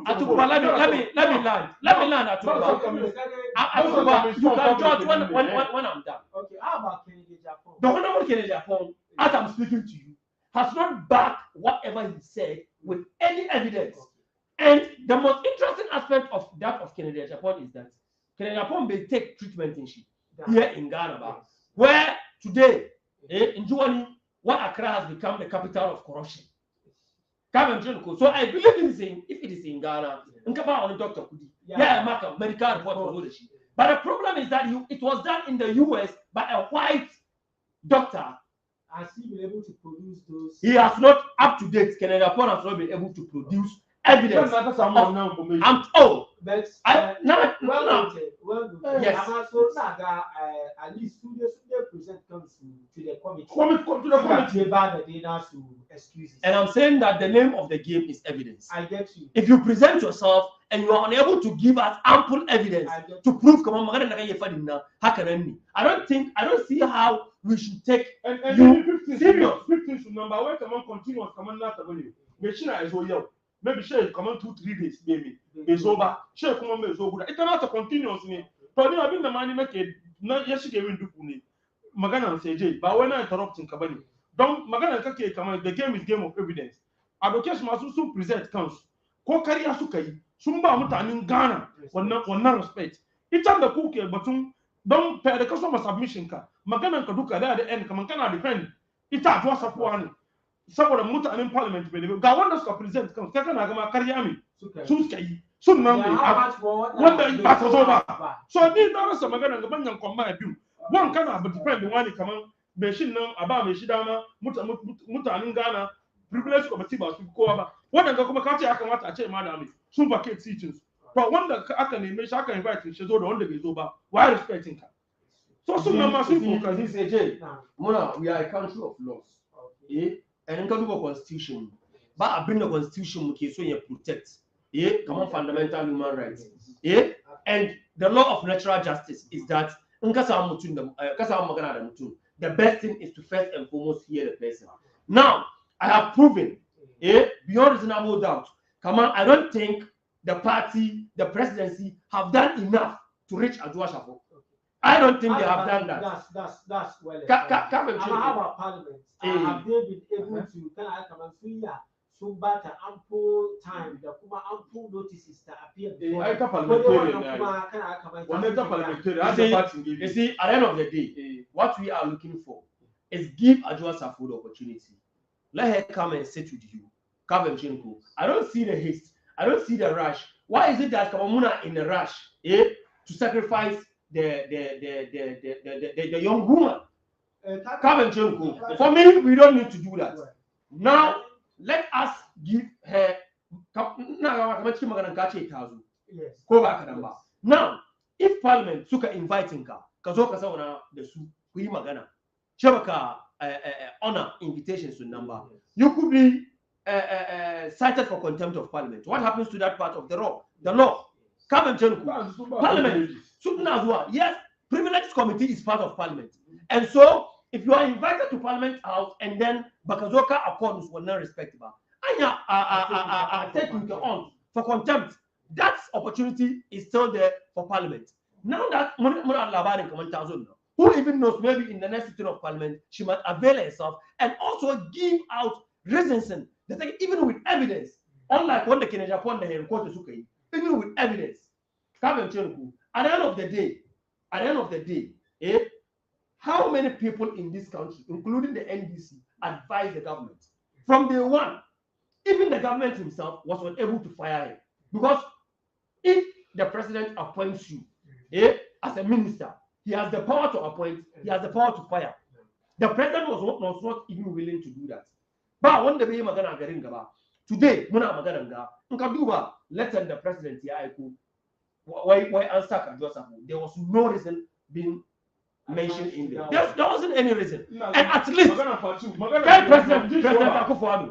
Atuguba, let me land. Atuguba, you can judge when I'm done. Okay, how about Kennedy Japan? The Honorable Kennedy Japan, as I'm speaking to you, has not backed whatever he said with any evidence. And the most interesting aspect of that of Kennedy Japan is that Kennedy Japan may take treatment in here in Ghana, where today in Juwani, what Accra has become the capital of corruption. So I believe in saying if it is in Ghana, on Dr. Kudi, a medical report for leadership. But the problem is that it was done in the US by a white doctor. Has he been able to produce those? He has not, up to date, Kennedy Apong has not been able to produce evidence. I'm told. But yes. At least they present comes to the committee. To excuses. And I'm saying that the name of the game is evidence. I get you. If you present yourself and you are unable to give us ample evidence to prove, I don't see how we should take you serious. 15 number where come on continuous come on not available. Machine is all yo. Maybe share come on 2-3 days maybe. It's over. Share come on is so good. It's not a continuous me. But you have been the money make it not yes you can do kuni. Magana CJ, but when I interrupting Kabani. Don't Magana kake come on the game is game of evidence. Advocates must so present counts. Ko kariya suka yi sun ba mutanen Ghana wannan respect. Ita da kuke batun don per the customer submission ka maganan ka duka da end kaman kana defend ita Adwoa Sarfo ne saboda mutanen parliament bai ga wanda suka present kan kai kana ga ma karya mi su suka yi sun nan wanda ba ta zo ba so ni da rasa maganan ga banyan kwamba biyu wan kana ba defend wani kaman mai shin nan a ba mai shi dama mutanen Ghana privilege committee ba su kowa ba wadanda kuma ka ce ya kamata a ce madami sun vacate seats to wanda aka neme shi aka invite shi zo da wanda bai zo ba why respecting ka so sun nan ma sun focus this AJ muna we are a country of laws and in the constitution ba abin da constitution muke so ya protect come on fundamental human rights and the law of natural justice is that the best thing is to first and foremost hear the person. Now, I have proven, beyond reasonable doubt, come on, I don't think the party, the presidency have done enough to reach Adwoa Sarfo. I don't think they have done that. That's well. Our parliament have they been able to kind of come and see so but ample time, the ample notices to appear. You see, at the end of the day, what we are looking for is give Adwoa Sarfo the opportunity. Let her come and sit with you. Come and change. I don't see the haste. I don't see the rush. Why is it that Kamamuna in a rush, to sacrifice the young woman? Come and change. For me, we don't need to do that. Now, let us give her. Now, if Parliament took inviting her, the magana, Shabaka honor invitations to number, you could be cited for contempt of Parliament. What happens to that part of the law? The law. Parliament. Yes, privileged committee is part of Parliament. And so, if you are invited to Parliament House and then Bakazoka accords were not respectable, and are taken on for contempt, that opportunity is still there for Parliament. Now that who even knows, maybe in the next sitting of Parliament, she might avail herself and also give out reasons that even with evidence, unlike when the Kenya upon the Sukai, even with evidence. At the end of the day, how many people in this country, including the NDC, advise the government? From day one, even the government himself was not able to fire him. Because if the president appoints you as a minister, he has the power to appoint, he has the power to fire. The president was not even willing to do that. But when the way magana garingaba, today, muna magana nga, let the president why answer Adwoa Sarfo? There was no reason being mentioned in there. There wasn't any reason. And at least, President Akufo-Addo,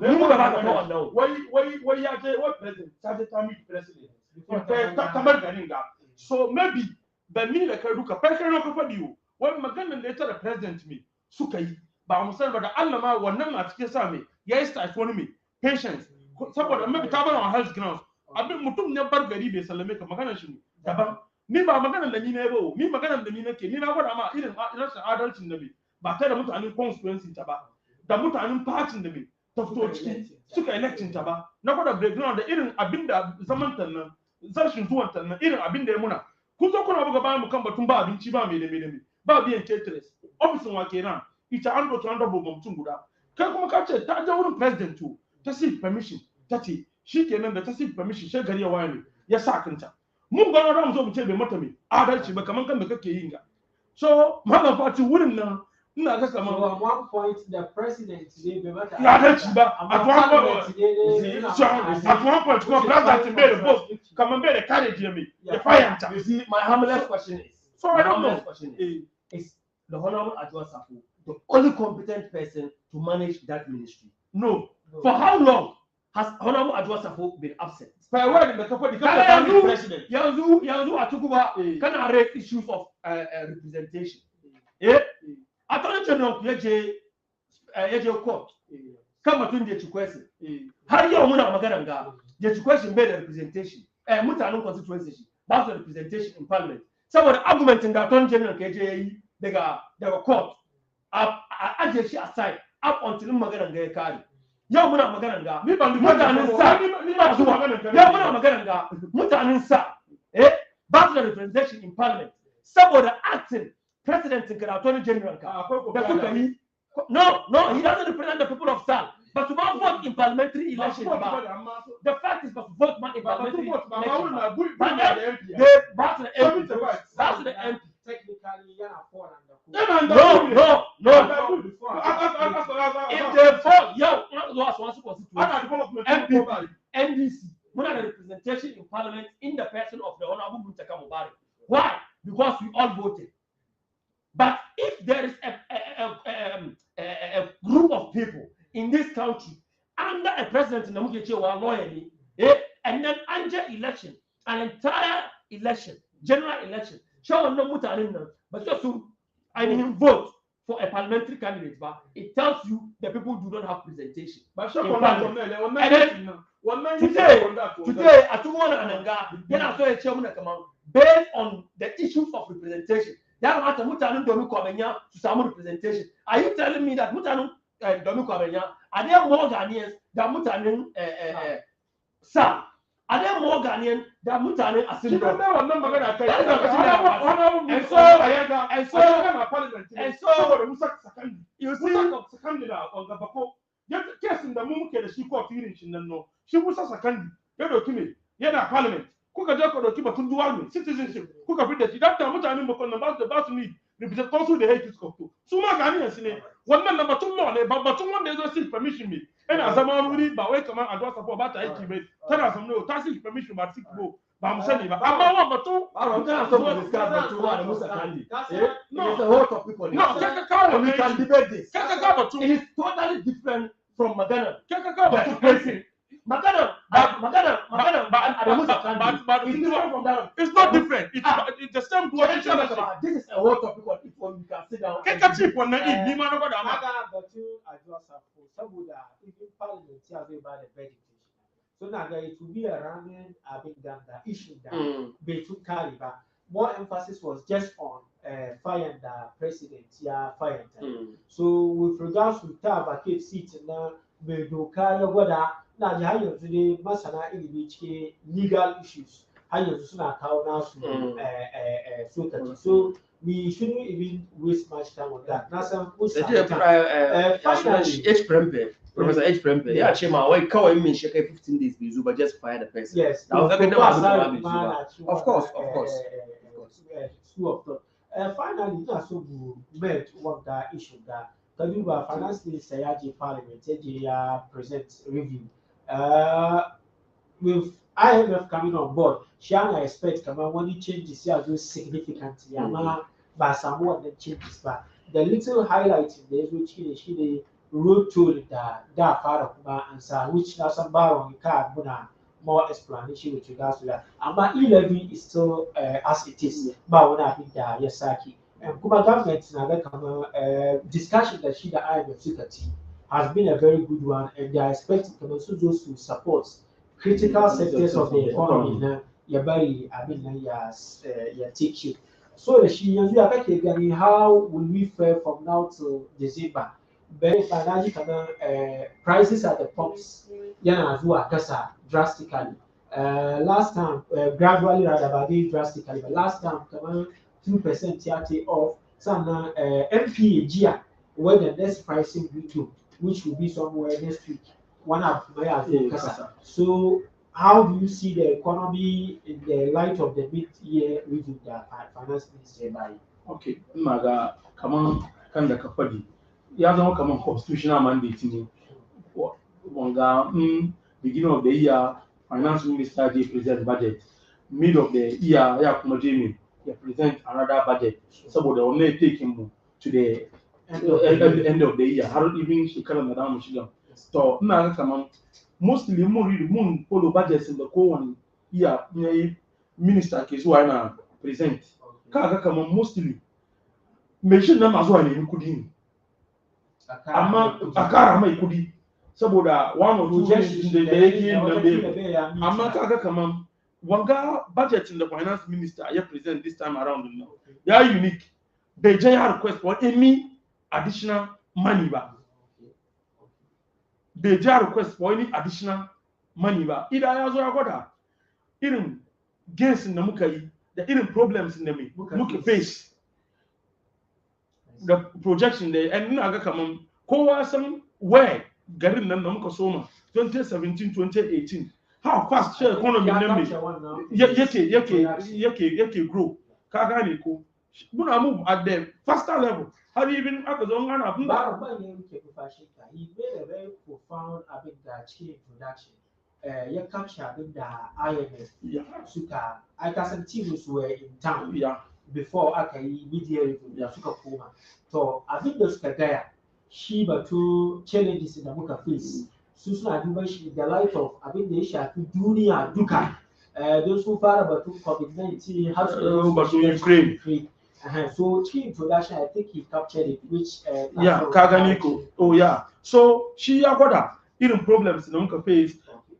so maybe the me the Kaduka, President when Magana later the president me, Sukai, but I'm saying, but Allah ma one number at Kesame, yes, I want me patience. Somebody maybe cover on health grounds. I've been Mutum never very base and make a Magana. Me ba magana da ni ne ba mi magana da ni nake ni na gwada ma irin rashin adalcin da me ba ta da mutanen constituency ta ba da mutanen party da me ta fito ciki suka election ta ba na gwada background da irin abinda zaman tannan zarshin tuwon tannan irin abinda ya muna kun zo kuna buga bayan mu kan batun ba abinci ba me da me ba biyan caterers ofisin wa kenan ita an doki an dabo mutum guda kai kuma ka ce ta je wurin president to ta seek permission ta ce shikenan da ta seek permission sai gari ya waye ne ya sa kanta mun ga ran zo mu ce bai mata me adalci ba kaman kan da kake yin ga so malam Fati wurin nan ina ga kaman at one point the president dai bai mata adalci ba at one point kuma president bai da boss kaman bai da kare jimi ya fayanta. You see, my humblest question is, so I don't know, is the Honorable Adwoa Sarfo the only competent person to manage that ministry? No. For how long has Honorable Adwoa Sarfo been absent? President. Yanzu Atuguba can raise issues of representation. Attorney General yaje court. Kama tun je chikwesi. Har yau muna magana ga je chikwesi bai da representation. Mutanen constituency ba su representation in parliament. Saboda argumentin da Attorney General ke je yi daga court. Aje shi aside up until magana ga ya kare. Yau muna magana ga mutanen sa yau muna magana ga mutanen sa ba su da representation in parliament saboda acting president in Attorney General ka da kuka yi no he doesn't represent the people of Sal but to vote in parliamentary election the fact is to vote in parliamentary election that's the MP technically fall no if they fall NPP NDC we have a representation in parliament in the person of the Honorable Muntaka Mubarak. Why? Because we all voted. But if there is a group of people in this country under a president in the loyally, and then under election, an entire election, general election, Show wannan mutanen nan ba su ainihin vote for a parliamentary candidate, but it tells you the people do not have presentation. But today, Atuguba Ananga, yana so ya ce muna kaman based on the issues of representation. Ya kamata mutanen domin kwamenya su samu representation. Are you telling me that mutanen domin kwamenya are they more Ghanaians than mutanen Sa? Are they more Ghanaian than mutanen Asimbo? You see, kesin da mu muke da shi ko firin shin nan no shi Musa Sakandi ya doki me yana parliament kuka je ka doki batun duwa ne citizenship kuka fi da shi da mutanen bakon nan ba su ni represent consul da hate ko su ma Ghanaians ne wannan na batun no ne batun wanda yazo seek permission me ina zama wuri ba wai kamar Adwoa Sarfo ba ta aiki bai tana zama ta seek permission ba seek ba mu sani ba amma wannan batun kana so mu discuss batun wa da Musa Sakandi no it's a whole topic on no kaka kawo we can debate this kaka batun it is totally different from Magana. Kaka batun Magana. It's not different. It's the same position. This is a whole topic on it when we can sit down. Kaka chief on that ni ma na gwada ma. Kaga batun Adwoa Sarfo saboda even parliament ya zai ba da vegetation. So na ga it will be a running the issue that bai tun kare ba. More emphasis was just on firing the president, firing. So with regards to ta vacate seat na mai doka ya gwada na ji har yanzu ne masana ilimi cikin legal issues har yanzu suna kawo nasu sokaci. So we shouldn't even waste much time on that. Na san finally Professor H. Prempe, ya ce ma wai kawai min shi kai 15 days bai zo ba just fire the person. Yes. Of course. Finally, ina so mu met wanda issue da Kaduba finance minister ya je parliament ya present review. With IMF coming on board, she ana expect kamar wani changes ya zo significantly amma ba samu wannan changes ba. The little highlight da ya zo shi ne road toll da fara kuma an sa which na san Baron ka muna more explanation with regards to that. Amma E-levy is still as it is. Ba wani abin da ya sake. Kuma government na ga kamar discussion da shi da IMF suka ci has been a very good one, and they are expecting kamar su zo su support critical sectors of the economy na ya bari abin nan ya take shape. So da shi yanzu ya kake gani how will we fare from now till December? Very financially kamar prices at the pumps yana zuwa kasa drastically. Last time gradually rather but drastically, but last time kamar 2% ya take off. Sannan NPA jiya where the next pricing window which will be somewhere next week one of my kasa. So how do you see the economy in the light of the mid-year review that finance minister by? Okay, maga kaman kan da ka fadi ya zama kaman constitutional mandate ne wanga beginning of the year finance minister dey present budget, mid of the year ya kuma je ya present another budget saboda wannan take mu to the end of the year har even shekarar da zamu shiga. To ina ga kaman mostly mun follow budgets da kowane year yayi minister ke zuwa yana present kaga kaman mostly mai shin nan ma zuwa ne kudi ne amma a kara mai kudi saboda one or two things da yake nan amma kaga kaman wanga budget in the finance minister ya present this time around now ya unique bai je ya request for any additional money ba bai je request for any additional money ba idan ya zo ya gwada irin gains da muka yi da irin problems da muka face the projection da and ina ga kaman kowa san where garin nan da muka soma 2017 2018 how fast share economy nan yake grow ka gane ko muna move at the faster level how even aka zo ana abin da ba ne yake fashi ka he made a very profound abin da cikin introduction ya capture abin da IMF suka I can teams were in town before aka yi media review suka koma to abin da suka gaya shi batu challenges da muka face su suna duban shi the light of abin da ya shafi duniya duka Those who far about COVID-19 how to but to Ukraine. So key introduction, I think he captured it, which yeah, Kaganiko. Oh yeah. So she agoda irin problems na muka face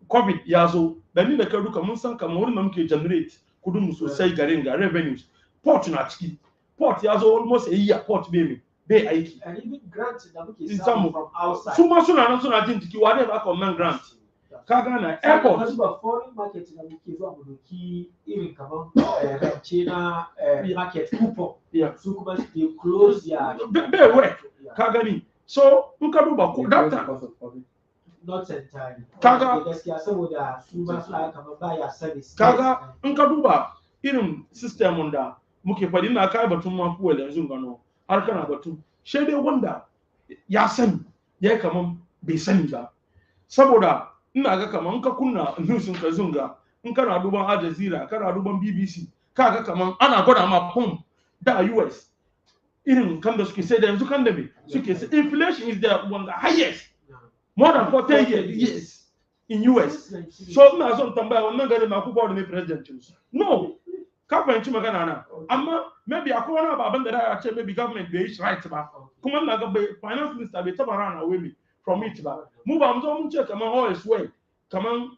COVID ya zo da ni da ka duka mun san kamar wurin da muke generate kudin mu sosai garin ga revenues. Port na ciki. Port ya zo almost a year port bai aiki. And even grants da muke samu from outside. Su ma suna nan suna jin jiki wa ne ba ka wannan grant. Ka gana airport. Ba foreign market da muke zuwa mu doki irin kamar China market coupon. Yeah. Su kuma they close their bai work. Ka gani. So in ka duba ko that time not entirely. Kaga gaskiya saboda su ba su kamar baya service. Kaga in ka duba irin system da muke fadi na kai batun ma fuel yanzu gano har kana batun shi dai wanda ya sani ya kaman bai sani ba saboda ina ga kaman ka kunna news ka zunga in kana duban Al Jazeera kana duban BBC kaga kaman ana gwada ma pump da US irin kan da suke sai da yanzu kan da me suke sai inflation is the one the highest more than 40 years in US. So ina son tambaya wannan gari na ku board ne president no ka fahimci magana na amma maybe akwai wani abin da ya ce maybe government bai yi right ba kuma ina ga finance minister bai taba rana away from it ba mu ba mu zo mun ce kaman all is well kaman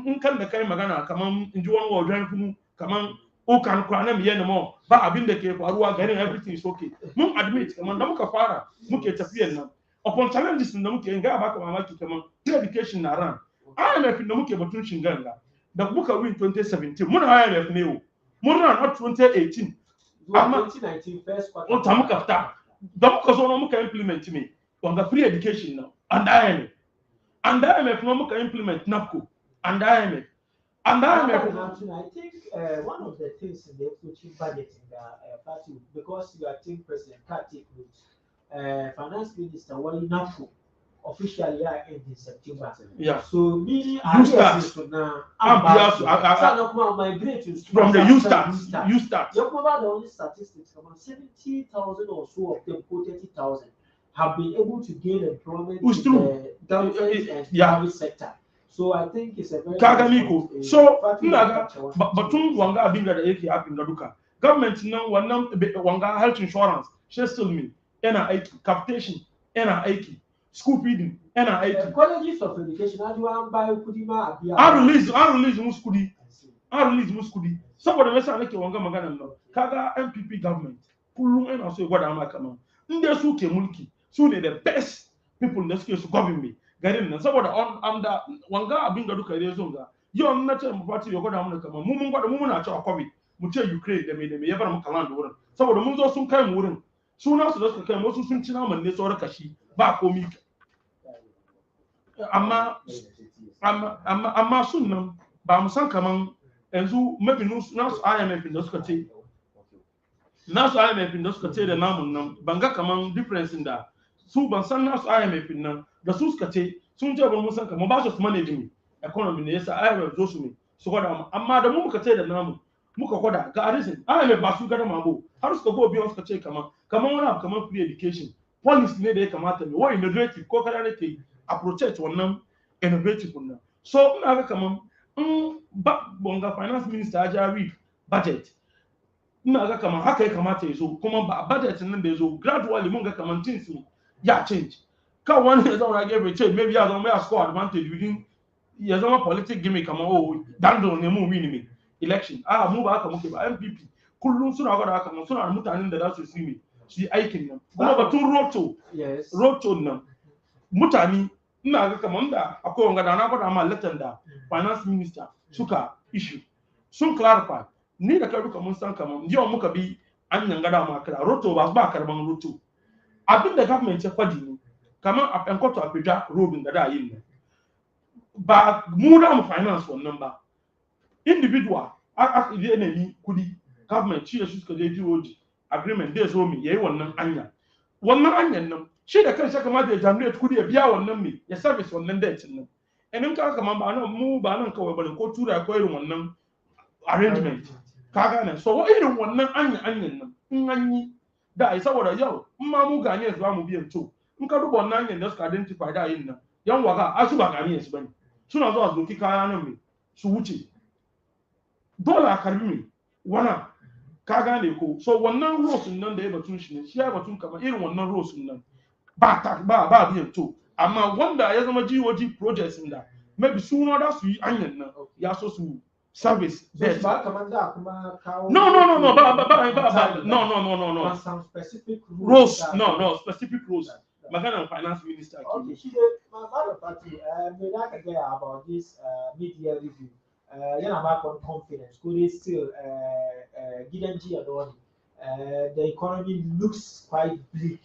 in kan da kai magana kaman in ji wani wajen kuma kaman o kan kwana mi yana mo ba abin da ke faruwa garin everything is okay mun admit kaman da muka fara muke tafiyar nan upon challenges da muke ga ba ka mamaki kaman education na ran IMF da muke batun shinganga da muka win 2017 muna IMF ne o mun ran up 2018 amma 2019 first quarter on ta muka fita da muka zo muka implement me wanga free education now and IMF no muka implement NAPCO and IMF I think one of the things in the future budget in the party, because you are team president, can't take notes. Finance minister, well, NAPCO officially are in September. Yeah. So meaning you start now. Migrate from the you start. You remember the only statistics about 70,000 or so of them, 30,000 have been able to gain employment in the government and private sector. So I think it's a very Kaganiko. So batun wanga abinga da yake abinga duka. Government nan wannan wanga health insurance, she still me. Ena aiki, capitation, ena aiki. School feeding, ena aiki. Colleges of education, Adwoa buy kudi ma abia. I release muskudi. Saboda me sa nake wanga magana nan. Kaga NPP government. Kullum ena so gwada ma kaman. Inde su ke mulki, su ne the best people da suke su govern me. Garin nan saboda on da wanga abin ga duka dai zonga yau na ce mu fati ya gwada mu kaman mun gwada mu muna cewa COVID mu ce Ukraine da me ya bar mu kalan da wurin saboda mun zo sun kai mu wurin suna su da suka kai wasu sun ci naman ne sauran kashi ba komi amma sun nan ba mu san kaman yanzu mafi nasu IMF da suka ce da namun nan ban ga kaman difference da su ban san nasu IMF nan da su suka ce sun ce ban mun san kaman ba su manage ne economy ne yasa IMF zo su ne su gwada amma da mu muka ce da namu muka gwada ga reason IMF ba su gada mabo har suka go biyan suka ce kaman wani abu kaman free education policy ne da ya kamata ne wai innovative ko kada ne ke approach wannan innovative nan so ina ga kaman ba bonga finance minister ya ja read budget ina ga kaman haka ya kamata ya zo kuma ba budget nan da ya zo gradually mun ga kaman things ya change kan wani ya zama gefe ce maybe ya zama ya score advantage within ya zama politic gimmick kamar dando ne mu win me election mu ba haka muke ba NPP kullum suna gwada haka mun suna da mutanen da za su yi su yi aikin nan kuma batun roto nan mutane ina ga kamar da akwai wanga da na gwada ma letter da finance minister suka issue sun clarify ni da kai duka mun san kamar yau muka bi an yanga ma kira roto ba karban roto abin da government ya fadi ne kamar a penkoto a beja robin da yin nan ba mu da mu finance wannan ba individual a ide ne ni kudi government shi su suka je DOD agreement da zo mi yayi wannan anyan nan shi da kansa kamata ya generate kudi ya biya wannan me ya service wannan debt nan enin ka kamar ba nan mu ba nan kawai bane ko tura ko irin wannan arrangement ka gane so irin wannan anyan nan in an yi da ai saboda yau in ma mu gane su ba mu biyan to in ka duba wannan anyan da suka identify da yin nan yan waga a su ba gane su bane suna zuwa doki kaya nan me su wuce dollar karbi wana ka gane ko so wannan rules nan da ya batun shi ne shi ya batun kamar irin wannan rules nan ba biyan to amma wanda ya zama GOG projects da maybe sooner da su yi anyan nan ya so su service ba kamar da kuma kawo no some specific rules no specific rules magana finance minister okay shi Madam Fatih me da ka gaya about this media review yana ba ku confidence ko dai still gidan jiya da wani the economy looks quite bleak.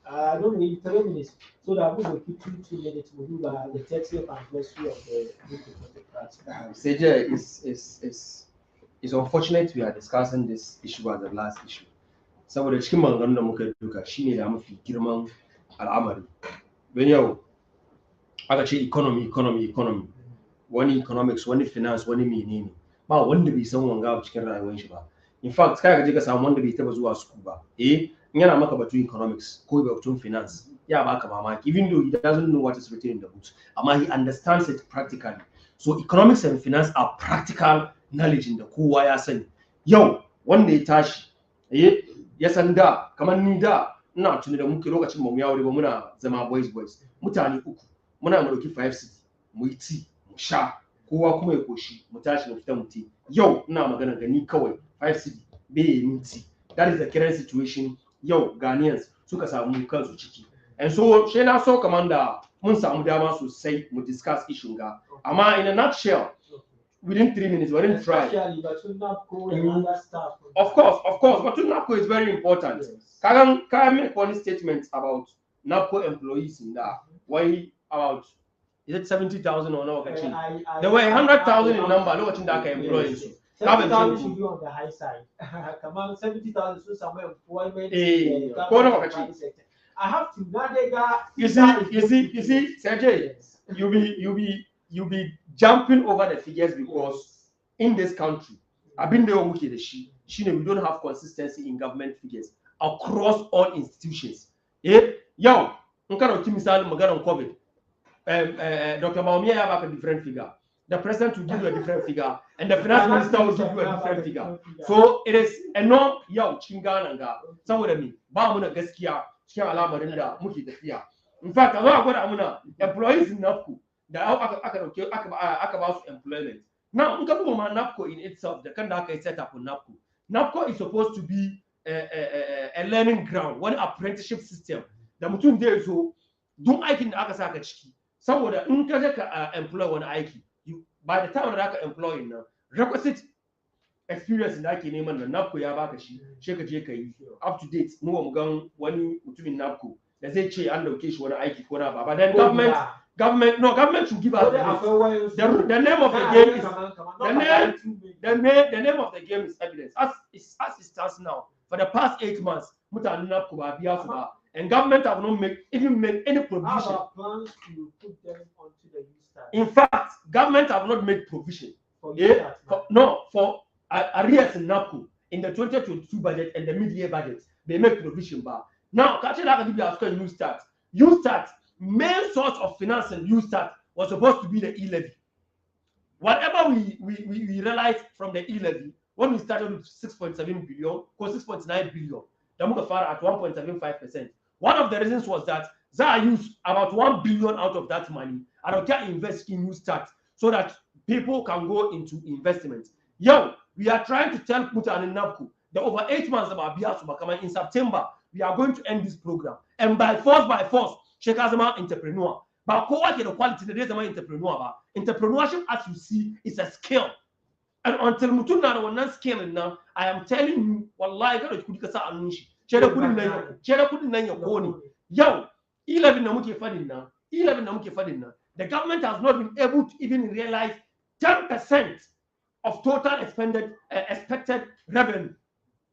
I don't know in 3 minutes, so that we will keep 2 minutes. We'll do the 30th anniversary of the Patriotic Party. Seja, it's unfortunate we are discussing this issue as the last issue. Saboda cikin maganganun da muka duka shine da mafi girman al'amari. Don yau aka ce economy, wani economics, wani finance, wani menene. Ba wanda bai san wanga cikin rayuwar shi ba. In fact, kai ka je ka samu wanda bai taba zuwa school ba. Yana maka batun economics ko batun finance ya baka mamaki even though he doesn't know what is written in the books amma he understands it practically. So economics and finance are practical knowledge da kowa ya sani. Yau wanda ya tashi ya san da kamar ni da ina tuni da muke lokacin mu yawo ba muna zama boys mutane uku muna mu dauki 5 city mu yi tea mu sha kowa kuma ya koshi mu tashi mu fita mu tea. Yau ina magana ga ni kawai 5 city bai yi tea. That is the current situation. Yau Ghanaians suka samu kansu ciki. And so she na so commander mun samu dama sosai mu discuss issue ga. Amma in a nutshell within 3 minutes we didn't try. Especially but NAPCO and other stuff. Of course, but NAPCO is very important. Yes. Can make one statement about NAPCO employees in that. Why about is it 70,000 or no? There were 100,000 in number. Look at that employees. 70,000 should be on the high side. Come on, 70,000 should somewhere employment. I have to Nadega. You see, Sergey, you'll be jumping over the figures because in this country, I've been there with the she we don't have consistency in government figures across all institutions. Yo, Nkano Kimisal Magana COVID. Dr. Maumia have a different figure. The president will give you a different figure, and the finance minister will give you a different figure. So it is a no yow chingananga. Saboda me ba mu na gaskiya cikin al'amarin da muke tafiya. In fact, a zo a gwada muna employees in NAPCO da aka ba su employment. Now, in ka duba ma NAPCO in itself, the kan da aka yi set up on NAPCO. NAPCO is supposed to be a learning ground, one apprenticeship system. Da mutum zai zo duk aikin da aka saka ciki. Saboda in ka je ka employ wani aiki, by the time that I employ now, requisite experience in that neman da NAPCO ya baka shi ka je ka yi up to date mu mu gan wani mutumin NAPCO da zai ce an dauke shi wani aiki ko na ba but then government should give us the name of the game is the name of the game is evidence as it stands now. For the past 8 months mutanen NAPCO ba biya su ba and government have not made any provision. Our plans to put them onto the list. In fact, government have not made provision for arrears in NAPCO in the 2022 budget and the mid-year budget. They make provision bar. Now, YouStart, main source of finance in YouStart was supposed to be the e-levy. Whatever we realized from the e-levy, when we started with 6.7 billion or 6.9 billion, the move at 1.75%. One of the reasons was that Zara used about 1 billion out of that money and can invest in YouStart so that people can go into investment. Yo, we are trying to tell Puta and NAPCO that over 8 months about Biasuma in September, we are going to end this program. And by force, Sheikh Azama entrepreneur. But what the quality the entrepreneur. Entrepreneurship, as you see, is a skill. And until Mutuna will not scale now, I am telling you, wallahi, God could kasa anushi. Chera couldn't name your bony. Yo, 11 namuke fadin now. The government has not been able to even realize 10% of total expected revenue.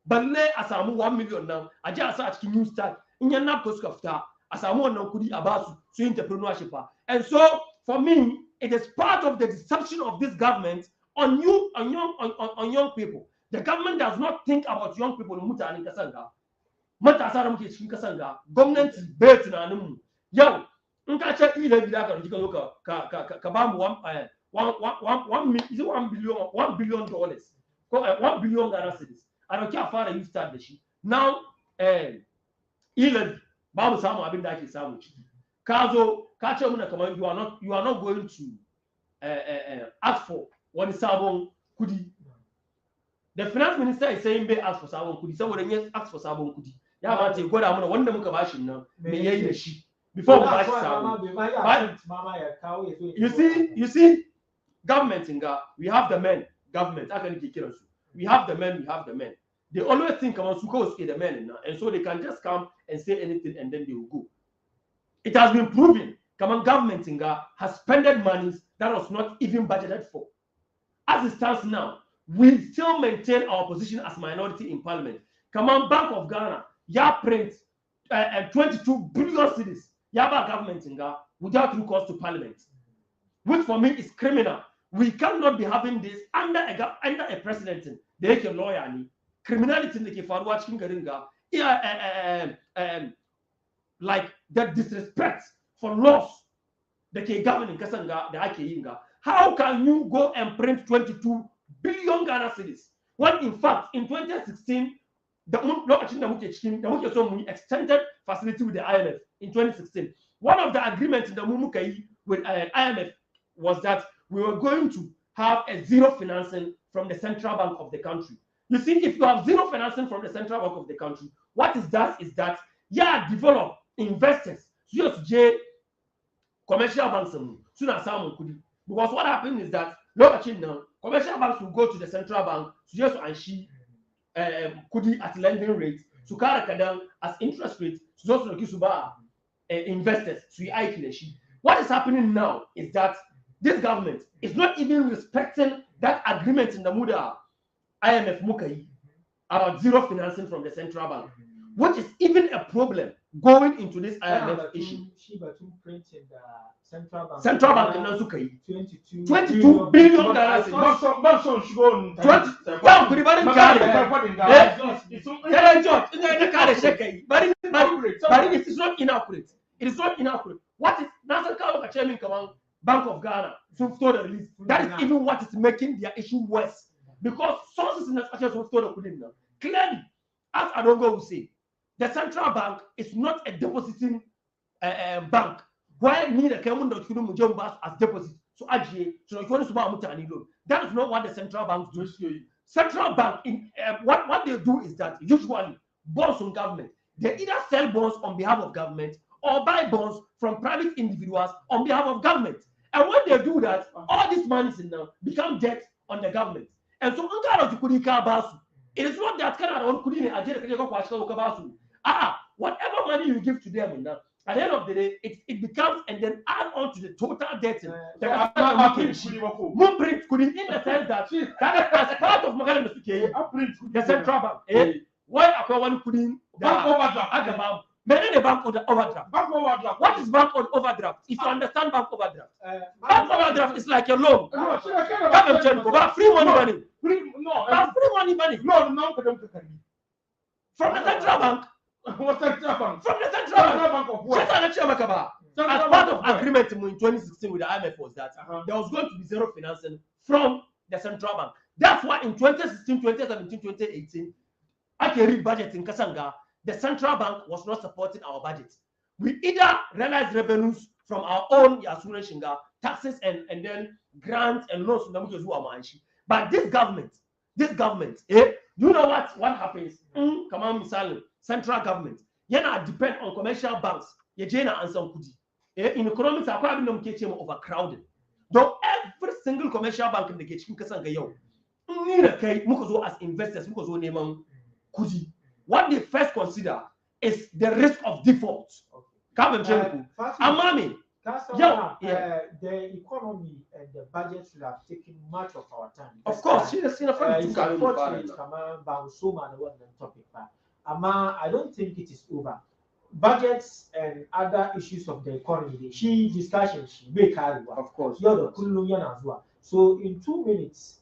But asamu 1 million now. Aja asa achiki YouStart. Inya NAPCO skafta. Asamu na kudi abasu. So entrepreneurship. And so for me, it is part of the deception of this government on young people. The government does not think about young people. Mutani kasanga. Matasa muke cikin kasanga. Government bet na namu. Yo, nka che ile bila ka jika ka ba mu $1 billion. 1 billion Ghana cedis a dauki a fara use start da shi now ilal babu samu abin da ake samu ciki ka zo ka ce muna kamar you are not going to ask for wani sabon kudi. The finance minister is saying bai ask for sabon kudi saboda yes ask for sabon kudi ya ba ce gwada mana wanda muka bashi nan me yayi da shi before mu bashi sabon. You see government in Ga we have the men government aka nake kiran su we have the men they always think kamar su kawai suke the men now and so they can just come and say anything and then they will go. It has been proven kamar government in Ga has spent monies that was not even budgeted for. As it stands now, we still maintain our position as minority in parliament. Kamar Bank of Ghana ya print 22 billion cedis ya ba government in Ga without recourse to parliament, which for me is criminal. We cannot be having this under a president da yake lawyer ne. Criminality da ke faruwa cikin garin Ga like the disrespect for laws da ke governing kasan Ga da ake yin Ga. How can you go and print 22 billion Ghana cedis when in fact in 2016 the lokacin da muke so mu extended facility with the IMF in 2016, one of the agreements da mu muka yi with IMF was that we were going to have a zero financing from the central bank of the country. You see, if you have zero financing from the central bank of the country, what is that develop investors just commercial banks suna samun kudi. Because what happens is that lokacin nan commercial banks will go to the central bank to just anshi kudi at lending rate su kara kadan as interest rate su zo su dauki su ba investors su yi aiki da shi. What is happening now is that this government is not even respecting that agreement in the Muda IMF muka yi about zero financing from the central bank, which is even a problem going into this IMF issue. Central bank nan suka yi 22 billion Ghana cedis. Ba kudi barin kare it is not inaccurate. It is not inaccurate. What is Nasser Kalu Kachemin Kaman Bank of Ghana so release? That is even what is making their issue worse, because sources in the structure clearly, as Adongo will say, the central bank is not a depositing bank. Why need a Kamun as deposit? So that is not what the central bank does. Central bank what they do is that usually bonds on government, they either sell bonds on behalf of government or buy bonds from private individuals on behalf of government. And when they do that, all these monies now become debt on the government. And so it is not that kind of whatever money you give to them now, at the end of the day, it becomes and then add on to the total debt. In the sense that as part of the central bank, why are one putting bank overdraft? What is bank overdraft? If you understand bank overdraft, bank overdraft is like a loan. Free money. No. From the central bank. From the central bank. As part of agreement in 2016 with the IMF was that there was going to be zero financing from the central bank. That's why in 2016, 2017, 2018, after budget in Kasanga, the central bank was not supporting our budget. We either realized revenues from our own taxes and then grants and loans. But this government, you know what happens? Come on, Misal, central government, depend on commercial banks. And some kudi. In economics, I can't overcrowded. Though every single commercial bank in the kitchen Kasanga as investors, kudi. What they first consider is the risk of default. The economy and the budget should have taken much of our time. Of course, it's unfortunate topic. I don't think it is over. Budgets and other issues of the economy, discussion, of course. So in 2 minutes,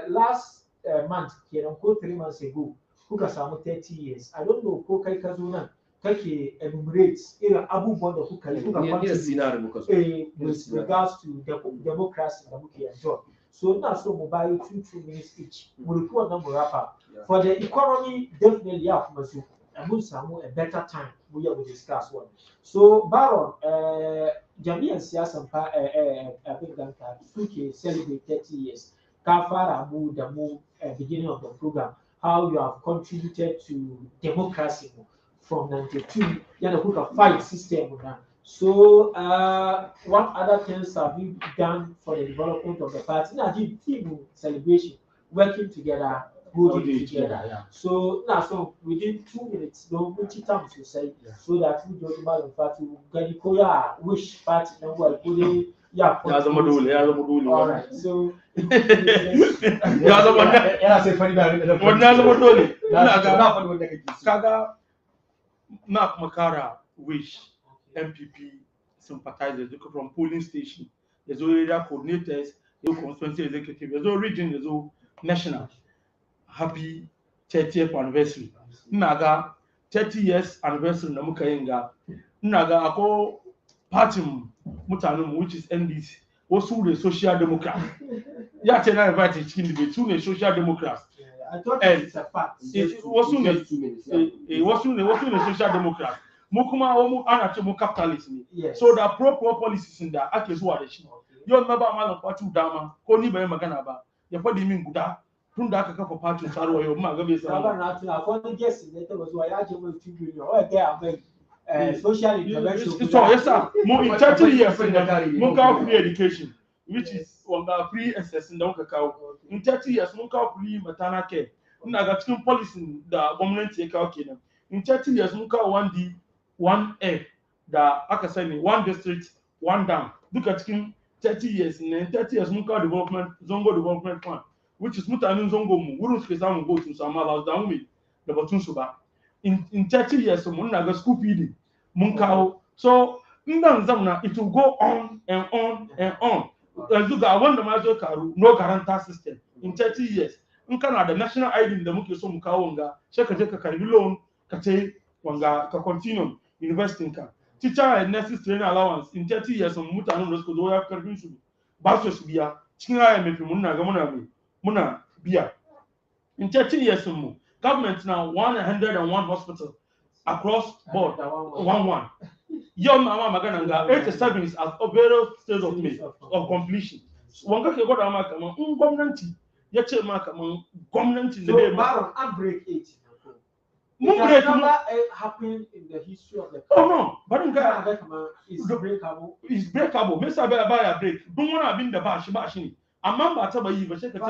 last month, 3 months ago, kuka samu 30 years. I don't know ko kai ka zo nan kake enumerate irin abubuwan da kuka yi kuka contribute with regards to democracy da muke enjoy. So now so mobile 2 minutes each. We'll report number wrap up. For the economy, definitely yeah, and we'll a better time we will discuss one. So Baron, Jamaican siyasa pa abin ganka suke celebrate 30 years. Ka fara mu da mu beginning of the program, how you have contributed to democracy from 92, yana kuka fight system now. So what other things have you done for the development of the party? Now team celebration, working together, holding together. Yeah. So now so within 2 minutes, no much time to say so that we don't Baron Party Ganikoya wish party number yeah. All right. So Mark Makara wish NPP sympathizers look from polling station. There's already coordinators, there's constituency executive, there's all region, there's all national. Happy 30th anniversary. Naga 30 years anniversary na mukayenga. Naga ako party mutanum which is NDC. Also the Social Democrat. Yeah, tena invite chicken debate. Soon the Social Democrats. I thought it's a fact. It was soon the Social Democrats. Mukuma omu anacho mu capitalism. Yes. So the pro policies in there ake so ade shi. Yo member man of party dama ko ni bayan magana ba. Ya fadi min guda tun da aka kafa party tsaro yo ma gabe sai. Baron Atuguba ko ni guess ne ta wazo ya je mu 2 billion. O ga abai social intervention. So yes sir. Mo in 30 years mo ka free education which is wanga free access in da muka kawo. In 30 years mo ka free maternal care. Ina ga cikin policy da gwamnati ya kawo kenan. In 30 years mo ka 1D 1F da aka sani 1 district 1 dam duka cikin 30 years ne 30 years mun kawo development zongo development plan which is mutanen zongo mu wurin suke samun go su samu ba da mu da batun su ba in 30 years mun na ga school feeding mun kawo so indan zamna it will go on and on and on yanzu ga wanda ma zo karu no guarantor system in 30 years in kana da national ID da muke so mu kawo nga sai ka je ka karbi loan ka ce wanga ka continue investing ka teacher and nurses training allowance in 30 years mutanen da suka zo ya karfin su ba su biya cikin IMF mun na ga muna biya in 30 years mu government now 101 hospital across board 11 yau ma magana ga 87 is at various stage of completion wanga ke gwada ma kaman in gwamnati ya ce ma kaman gwamnati ne so Baron break 8 it never happened in the history of the country. Oh no, Baron is breakable. It's breakable. Me sabe ba ya break. Dun wani abin da ba shi ne. Amma ba ta bayi ba sai ka ce. I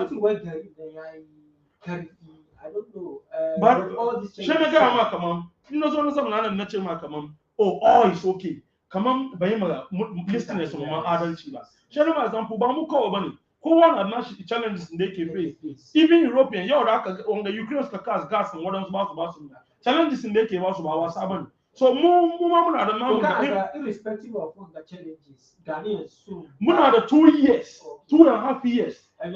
don't know. But all this change. She na ga ma kaman. Ina zo na samu nan na ce ma kaman. Oh, all is okay. Kaman bai ma listeners mu ma adalci ba. She na ma example ba mu kawo bane. Kowa na nashi challenges da yake face. Even European yau da aka wanga Ukraine suka gas and wadansu ba su challenges da yake ba su ba wasa bane. So mu ma muna da namu irrespective of the challenges Ghanaians soon muna da 2 years 2.5 years and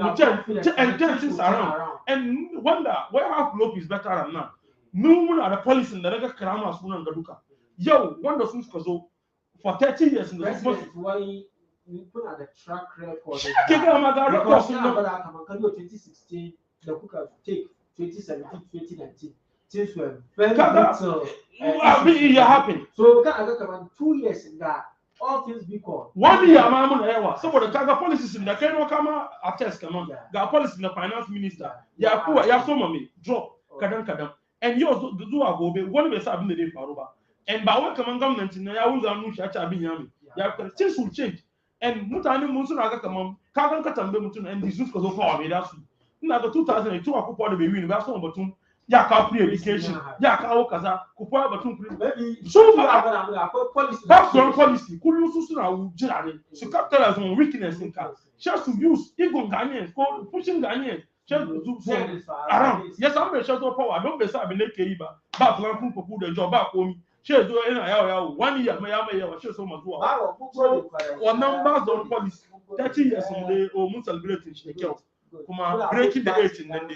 things around and wonder where our globe is better than now. Mu muna da policy da daga karama sunan ga duka. Yau wanda sun suka zo for 30 years in the why we put at the track record. Because now 2016, the Kuka take 2017, 2019. Things were very little. Happen. So can I come 2 years in that all things be called. 1 year, Mamma Ewa. Some of the Kaga policies in the Kano Kama attest, come on. The policy in the finance minister. Yakuwa, Yasomami, drop, Kadam. And yours do a go be one of the Sabin the day Faruba. And by what command government in the Yawuza Musha Binyami. Things will change. And mutane munsu na aka kaman kagan ka tambaye mutum and this ko zo fa wa da su ina ga 2002 akupo da bai win ba so batun ya ka free education ya kawo kaza ku fa batun free maybe so akwai policy that's one policy kullu su suna jira ne su capitalize on weakness in ka just to use ego Ghanaians ko pushing Ghanaians just to around yes I'm be short of power don't be say be ne ke yi ba plan kun ko the job ba ko mi she do ina yawo 1 year ya she so much so one numbers on policy 30 years on o mun celebrating shi kyau kuma breaking the 8 nan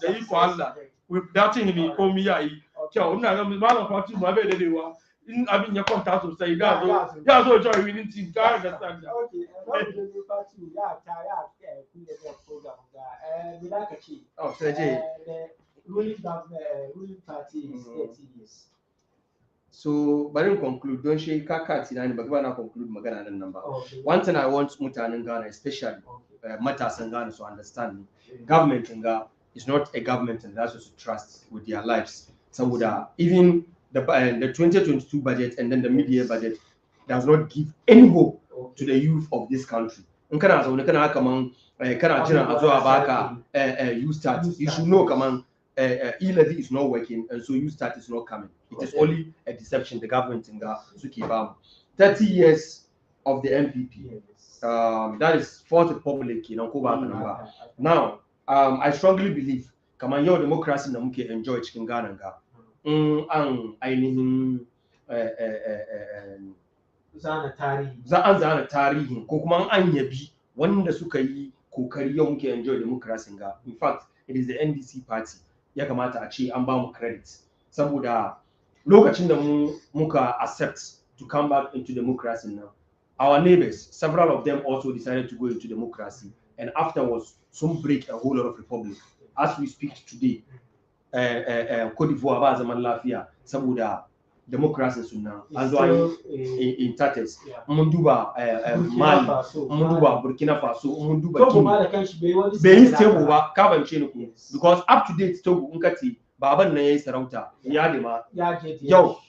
da yi ko Allah with that thing ni ko mi yayi kyau ina ga malam Fatih ba bai dadewa in abin ya kwanta sosai da zo ya zo join winning team ka understand okay that kachi. Oh, so Jay. The ruling government, ruling party is 30 years. So, but in conclude, don't share kaka tinani, but when I conclude magana nan number. Okay. One thing I want mutanen Ghana, especially matters in Ghana, to understand government in Ghana is not a government and that's also trust with their lives. So would even the 2022 budget and then the mid-year budget does not give any hope to the youth of this country. Nkana so nkana kaman kana jina azo abaka you start. You should know kaman e-levy is not working and so you start is not coming. It is only a deception. The government in Ghana to keep 30 years of the NPP. That is Fourth Republic, you know. Now, I strongly believe kaman your democracy na muke enjoy chicken Ghana nga. Ainihin zana tarihin ko kuma an yabi wanda suka yi kokari yau muke enjoy democracy nga. In fact, it is the NDC party ya kamata a ce an ba mu credit saboda lokacin da muka accept to come back into democracy now. Our neighbors, several of them also decided to go into democracy, and afterwards some break a whole lot of republic. As we speak today, Côte d'Ivoire ba zaman lafiya saboda democracy sunna an zo in tatters mun duba Mali mun duba Burkina Faso mun duba Guinea bai stable ba ka bance ni ku because up to date Togo in kati baban nan yayi sarauta ya dima yau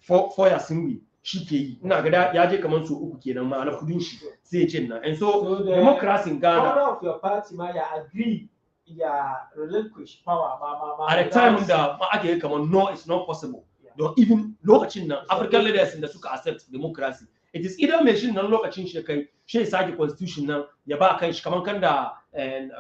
for ya sinwi shi ke yi ina ga ya je kaman so uku kenan ma na kudin shi sai ya ce nan and so democracy in Ghana of your party ma ya agree ya relinquish power at the time da ma ake kaman no it's not possible. Don't even lokacin nan African leaders da suka accept democracy. It is either machine nan lokacin shi kai shi sake constitution nan ya ba kan shi kaman kan da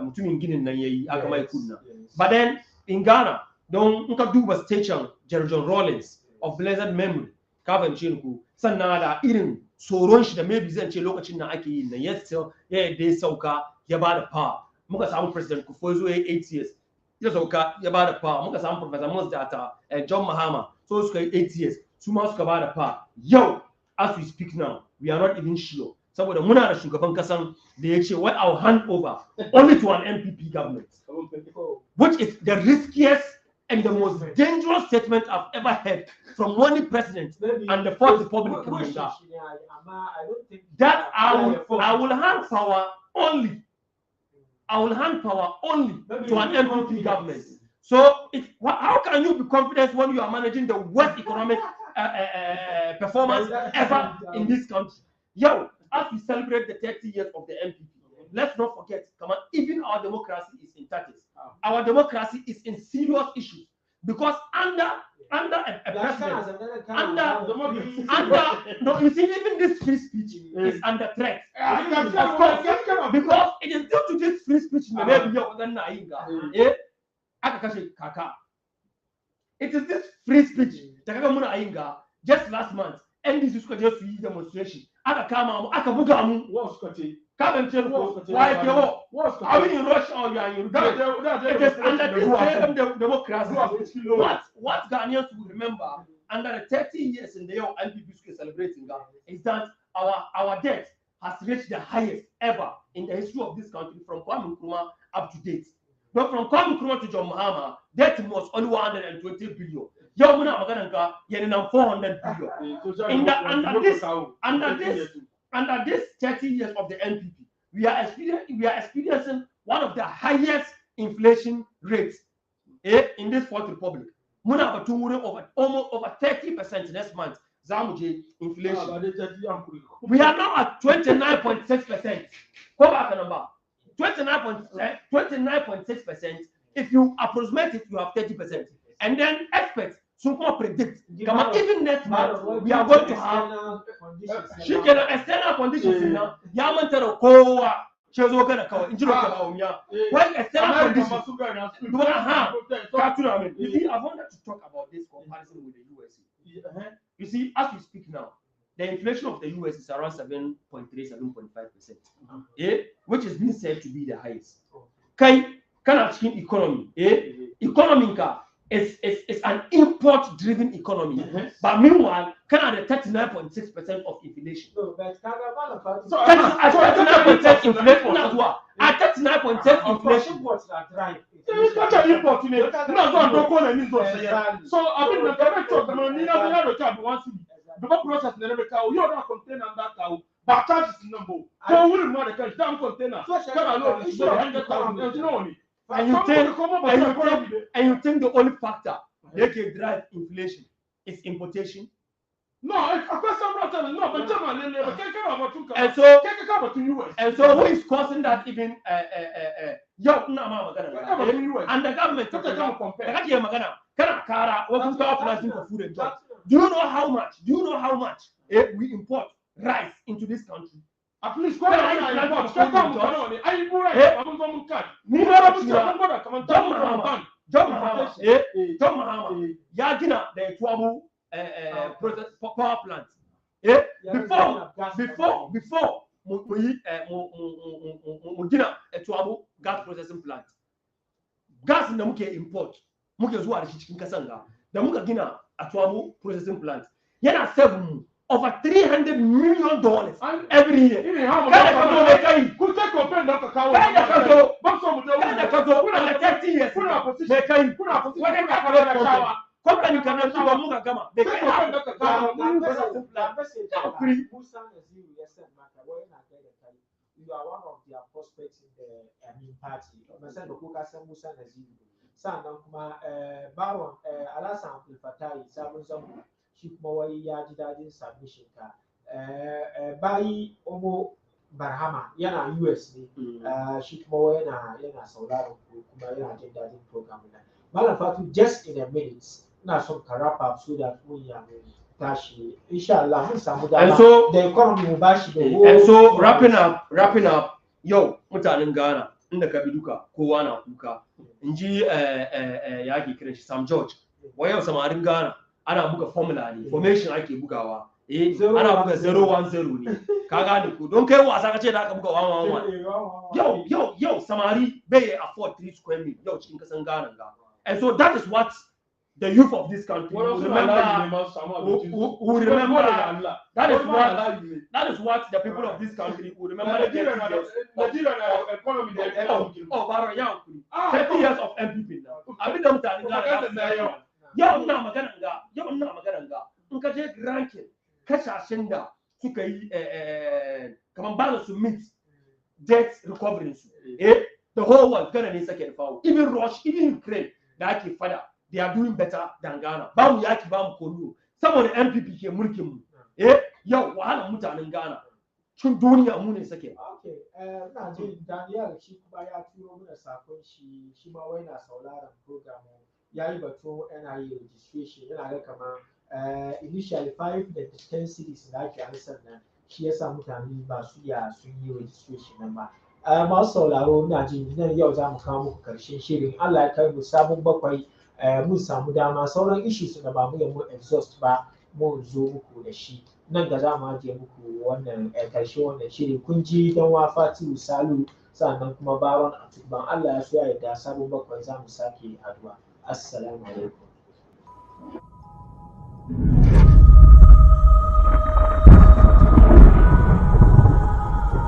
mutumin ginin nan yayi aka mai kunna. But then in Ghana don in ka duba station John Rawlings of blessed memory ka bance ku sannan da irin tsoron shi da maybe zan ce lokacin nan ake yin nan yet still ya dai sauka ya ba da power muka samu president Kufuor zo 8 years ya sauka ya ba da power muka samu professor Musdata John Mahama so suka 8 years su ma suka ba da power yau as we speak now we are not even sure saboda muna da shugaban kasan da ya ce why I'll hand over only to an NPP government which is the riskiest and the most dangerous statement I've ever heard from one president and the Fourth Republic in Ghana. That I will hand power only. I will hand power only to an NPP government. So, how can you be confident when you are managing the worst economic performance ever in this country? Yo, as we celebrate the 30 years of the NPP, let's not forget, come on, even our democracy is in tatters. Our democracy is in serious issues because under a president, no, you see, even this free speech is under threat. Of course, because it is due to this free speech. It is this free speech. Just last month, NDC suka je su yi demonstration. Aka kama mu, aka buga mu. What suka ce? Kaban ce ko why ke ho? Are we in Russia or you are in Uganda? It is under this freedom democracy. What Ghanaians will remember under the 30 years in the year NPP suka celebrating is that our debt has reached the highest ever in the history of this country from Kwame Nkrumah up to date. But from Kwame Nkrumah to John Mahama, debt was only 120 billion. Yo, muna magana ga yana 400 billion. Under this 30 years of the NPP, we are experiencing one of the highest inflation rates in this Fourth Republic. Muna have a almost over 30% next month. Zamuje inflation. We are now at 29.6%. Go back a number. 29.6%. If you approximate it, you have 30%. And then experts so predict even next month we are going to have external conditions now. Yamantero kowa shezo kana kawai injiro kana umya. When external conditions you see, I wanted to talk about this comparison with the USA. You see, as we speak now, the inflation of the US is around 7.3, 7.5%. Which is being said to be the highest. Kai kana cikin economy, economy ka is an import-driven economy. But meanwhile, Canada 39.6% of inflation. No, but So at 39.6 inflation as well. At 39.6 inflation. imports are dry. So I mean, the government of the money, the process never cow, you don't contain on that cow, but charges number. So we know the cash down container. And you think the only factor they can drive inflation is importation? No, I question no, but German never can't come about two. And so who is causing that even and the government do you know how much? We import rice into this country? At least John Mahama, Yagina, the Tuamu process power plant. Before Mugina, a Tuamu gas processing plant. Gas in the Muke import, Muke Zuari Chicken Kasanga, the Mukagina, a Tuamu processing plant. Yana 7 over $300 million every year. Even how could take a pen of a cow? Company cannot do a Muga Gama. They can have you are one of their prospects in the party. Baron Alasan Fatai, Sabun Shipmawai Yajidadin submission ka. Bayi Omo Barhama, yana US ne, Shipmawai yana sauraron kuma yana jin dadin program na. Malam Fatu, just in a minute, na son ka wrap up so that mun ya tashi. Inshallah, mun samu dama. And so the economy will bash the whole. And so wrapping up, yo, mutanen Ghana, inda ka bi duka, kowa na kuka. Inji yaki kiran shi Sam George. Wayo samarin Ghana, ana buga formula ne, formation ake bugawa. Ana buga 010 ne. Ka gane ko don kai wasa kace da aka buga 111. Yo, samari bai afford 3 square meter yau cikin kasan Ghana ga. And so that is what the youth of this country will remember. That is what the people of this country will remember. 30 years of MPP now. Abin da mutane ga yau na magana ga in ka je ranking kasashen da suka yi kaman ba su meet debt recovery su the whole world Ghana ne sake da fawo, even Russia, even Ukraine da ake fada, they are doing better than Ghana. Ba mu yaki ba mu koyo saboda MPP ke mulkin mu yau wahalar mutanen Ghana cin duniya mu ne sake. Okay, ina jin Daniel shi kuma ya turo mana sakon shi ma wai na sauraron program yayi batu NIA registration yana ga kamar initially 5 da 10 cities da ake ansar nan shi yasa mutane ba su ya sun yi registration nan ba. Masu sauraro ina jin nan yau za mu kawo muku karshen shirin. Allah ya kai mu sabon bakwai mun samu dama sauran issues da ba mu yi mu exhaust ba mun zo muku da shi nan da za mu ajiye muku wannan karshe wannan shirin. Kun ji dan wa Fatih Salihu sannan kuma Baron Atuguba. Allah ya so ya yarda sabon bakwai za mu sake haduwa. Assalamu alaikum.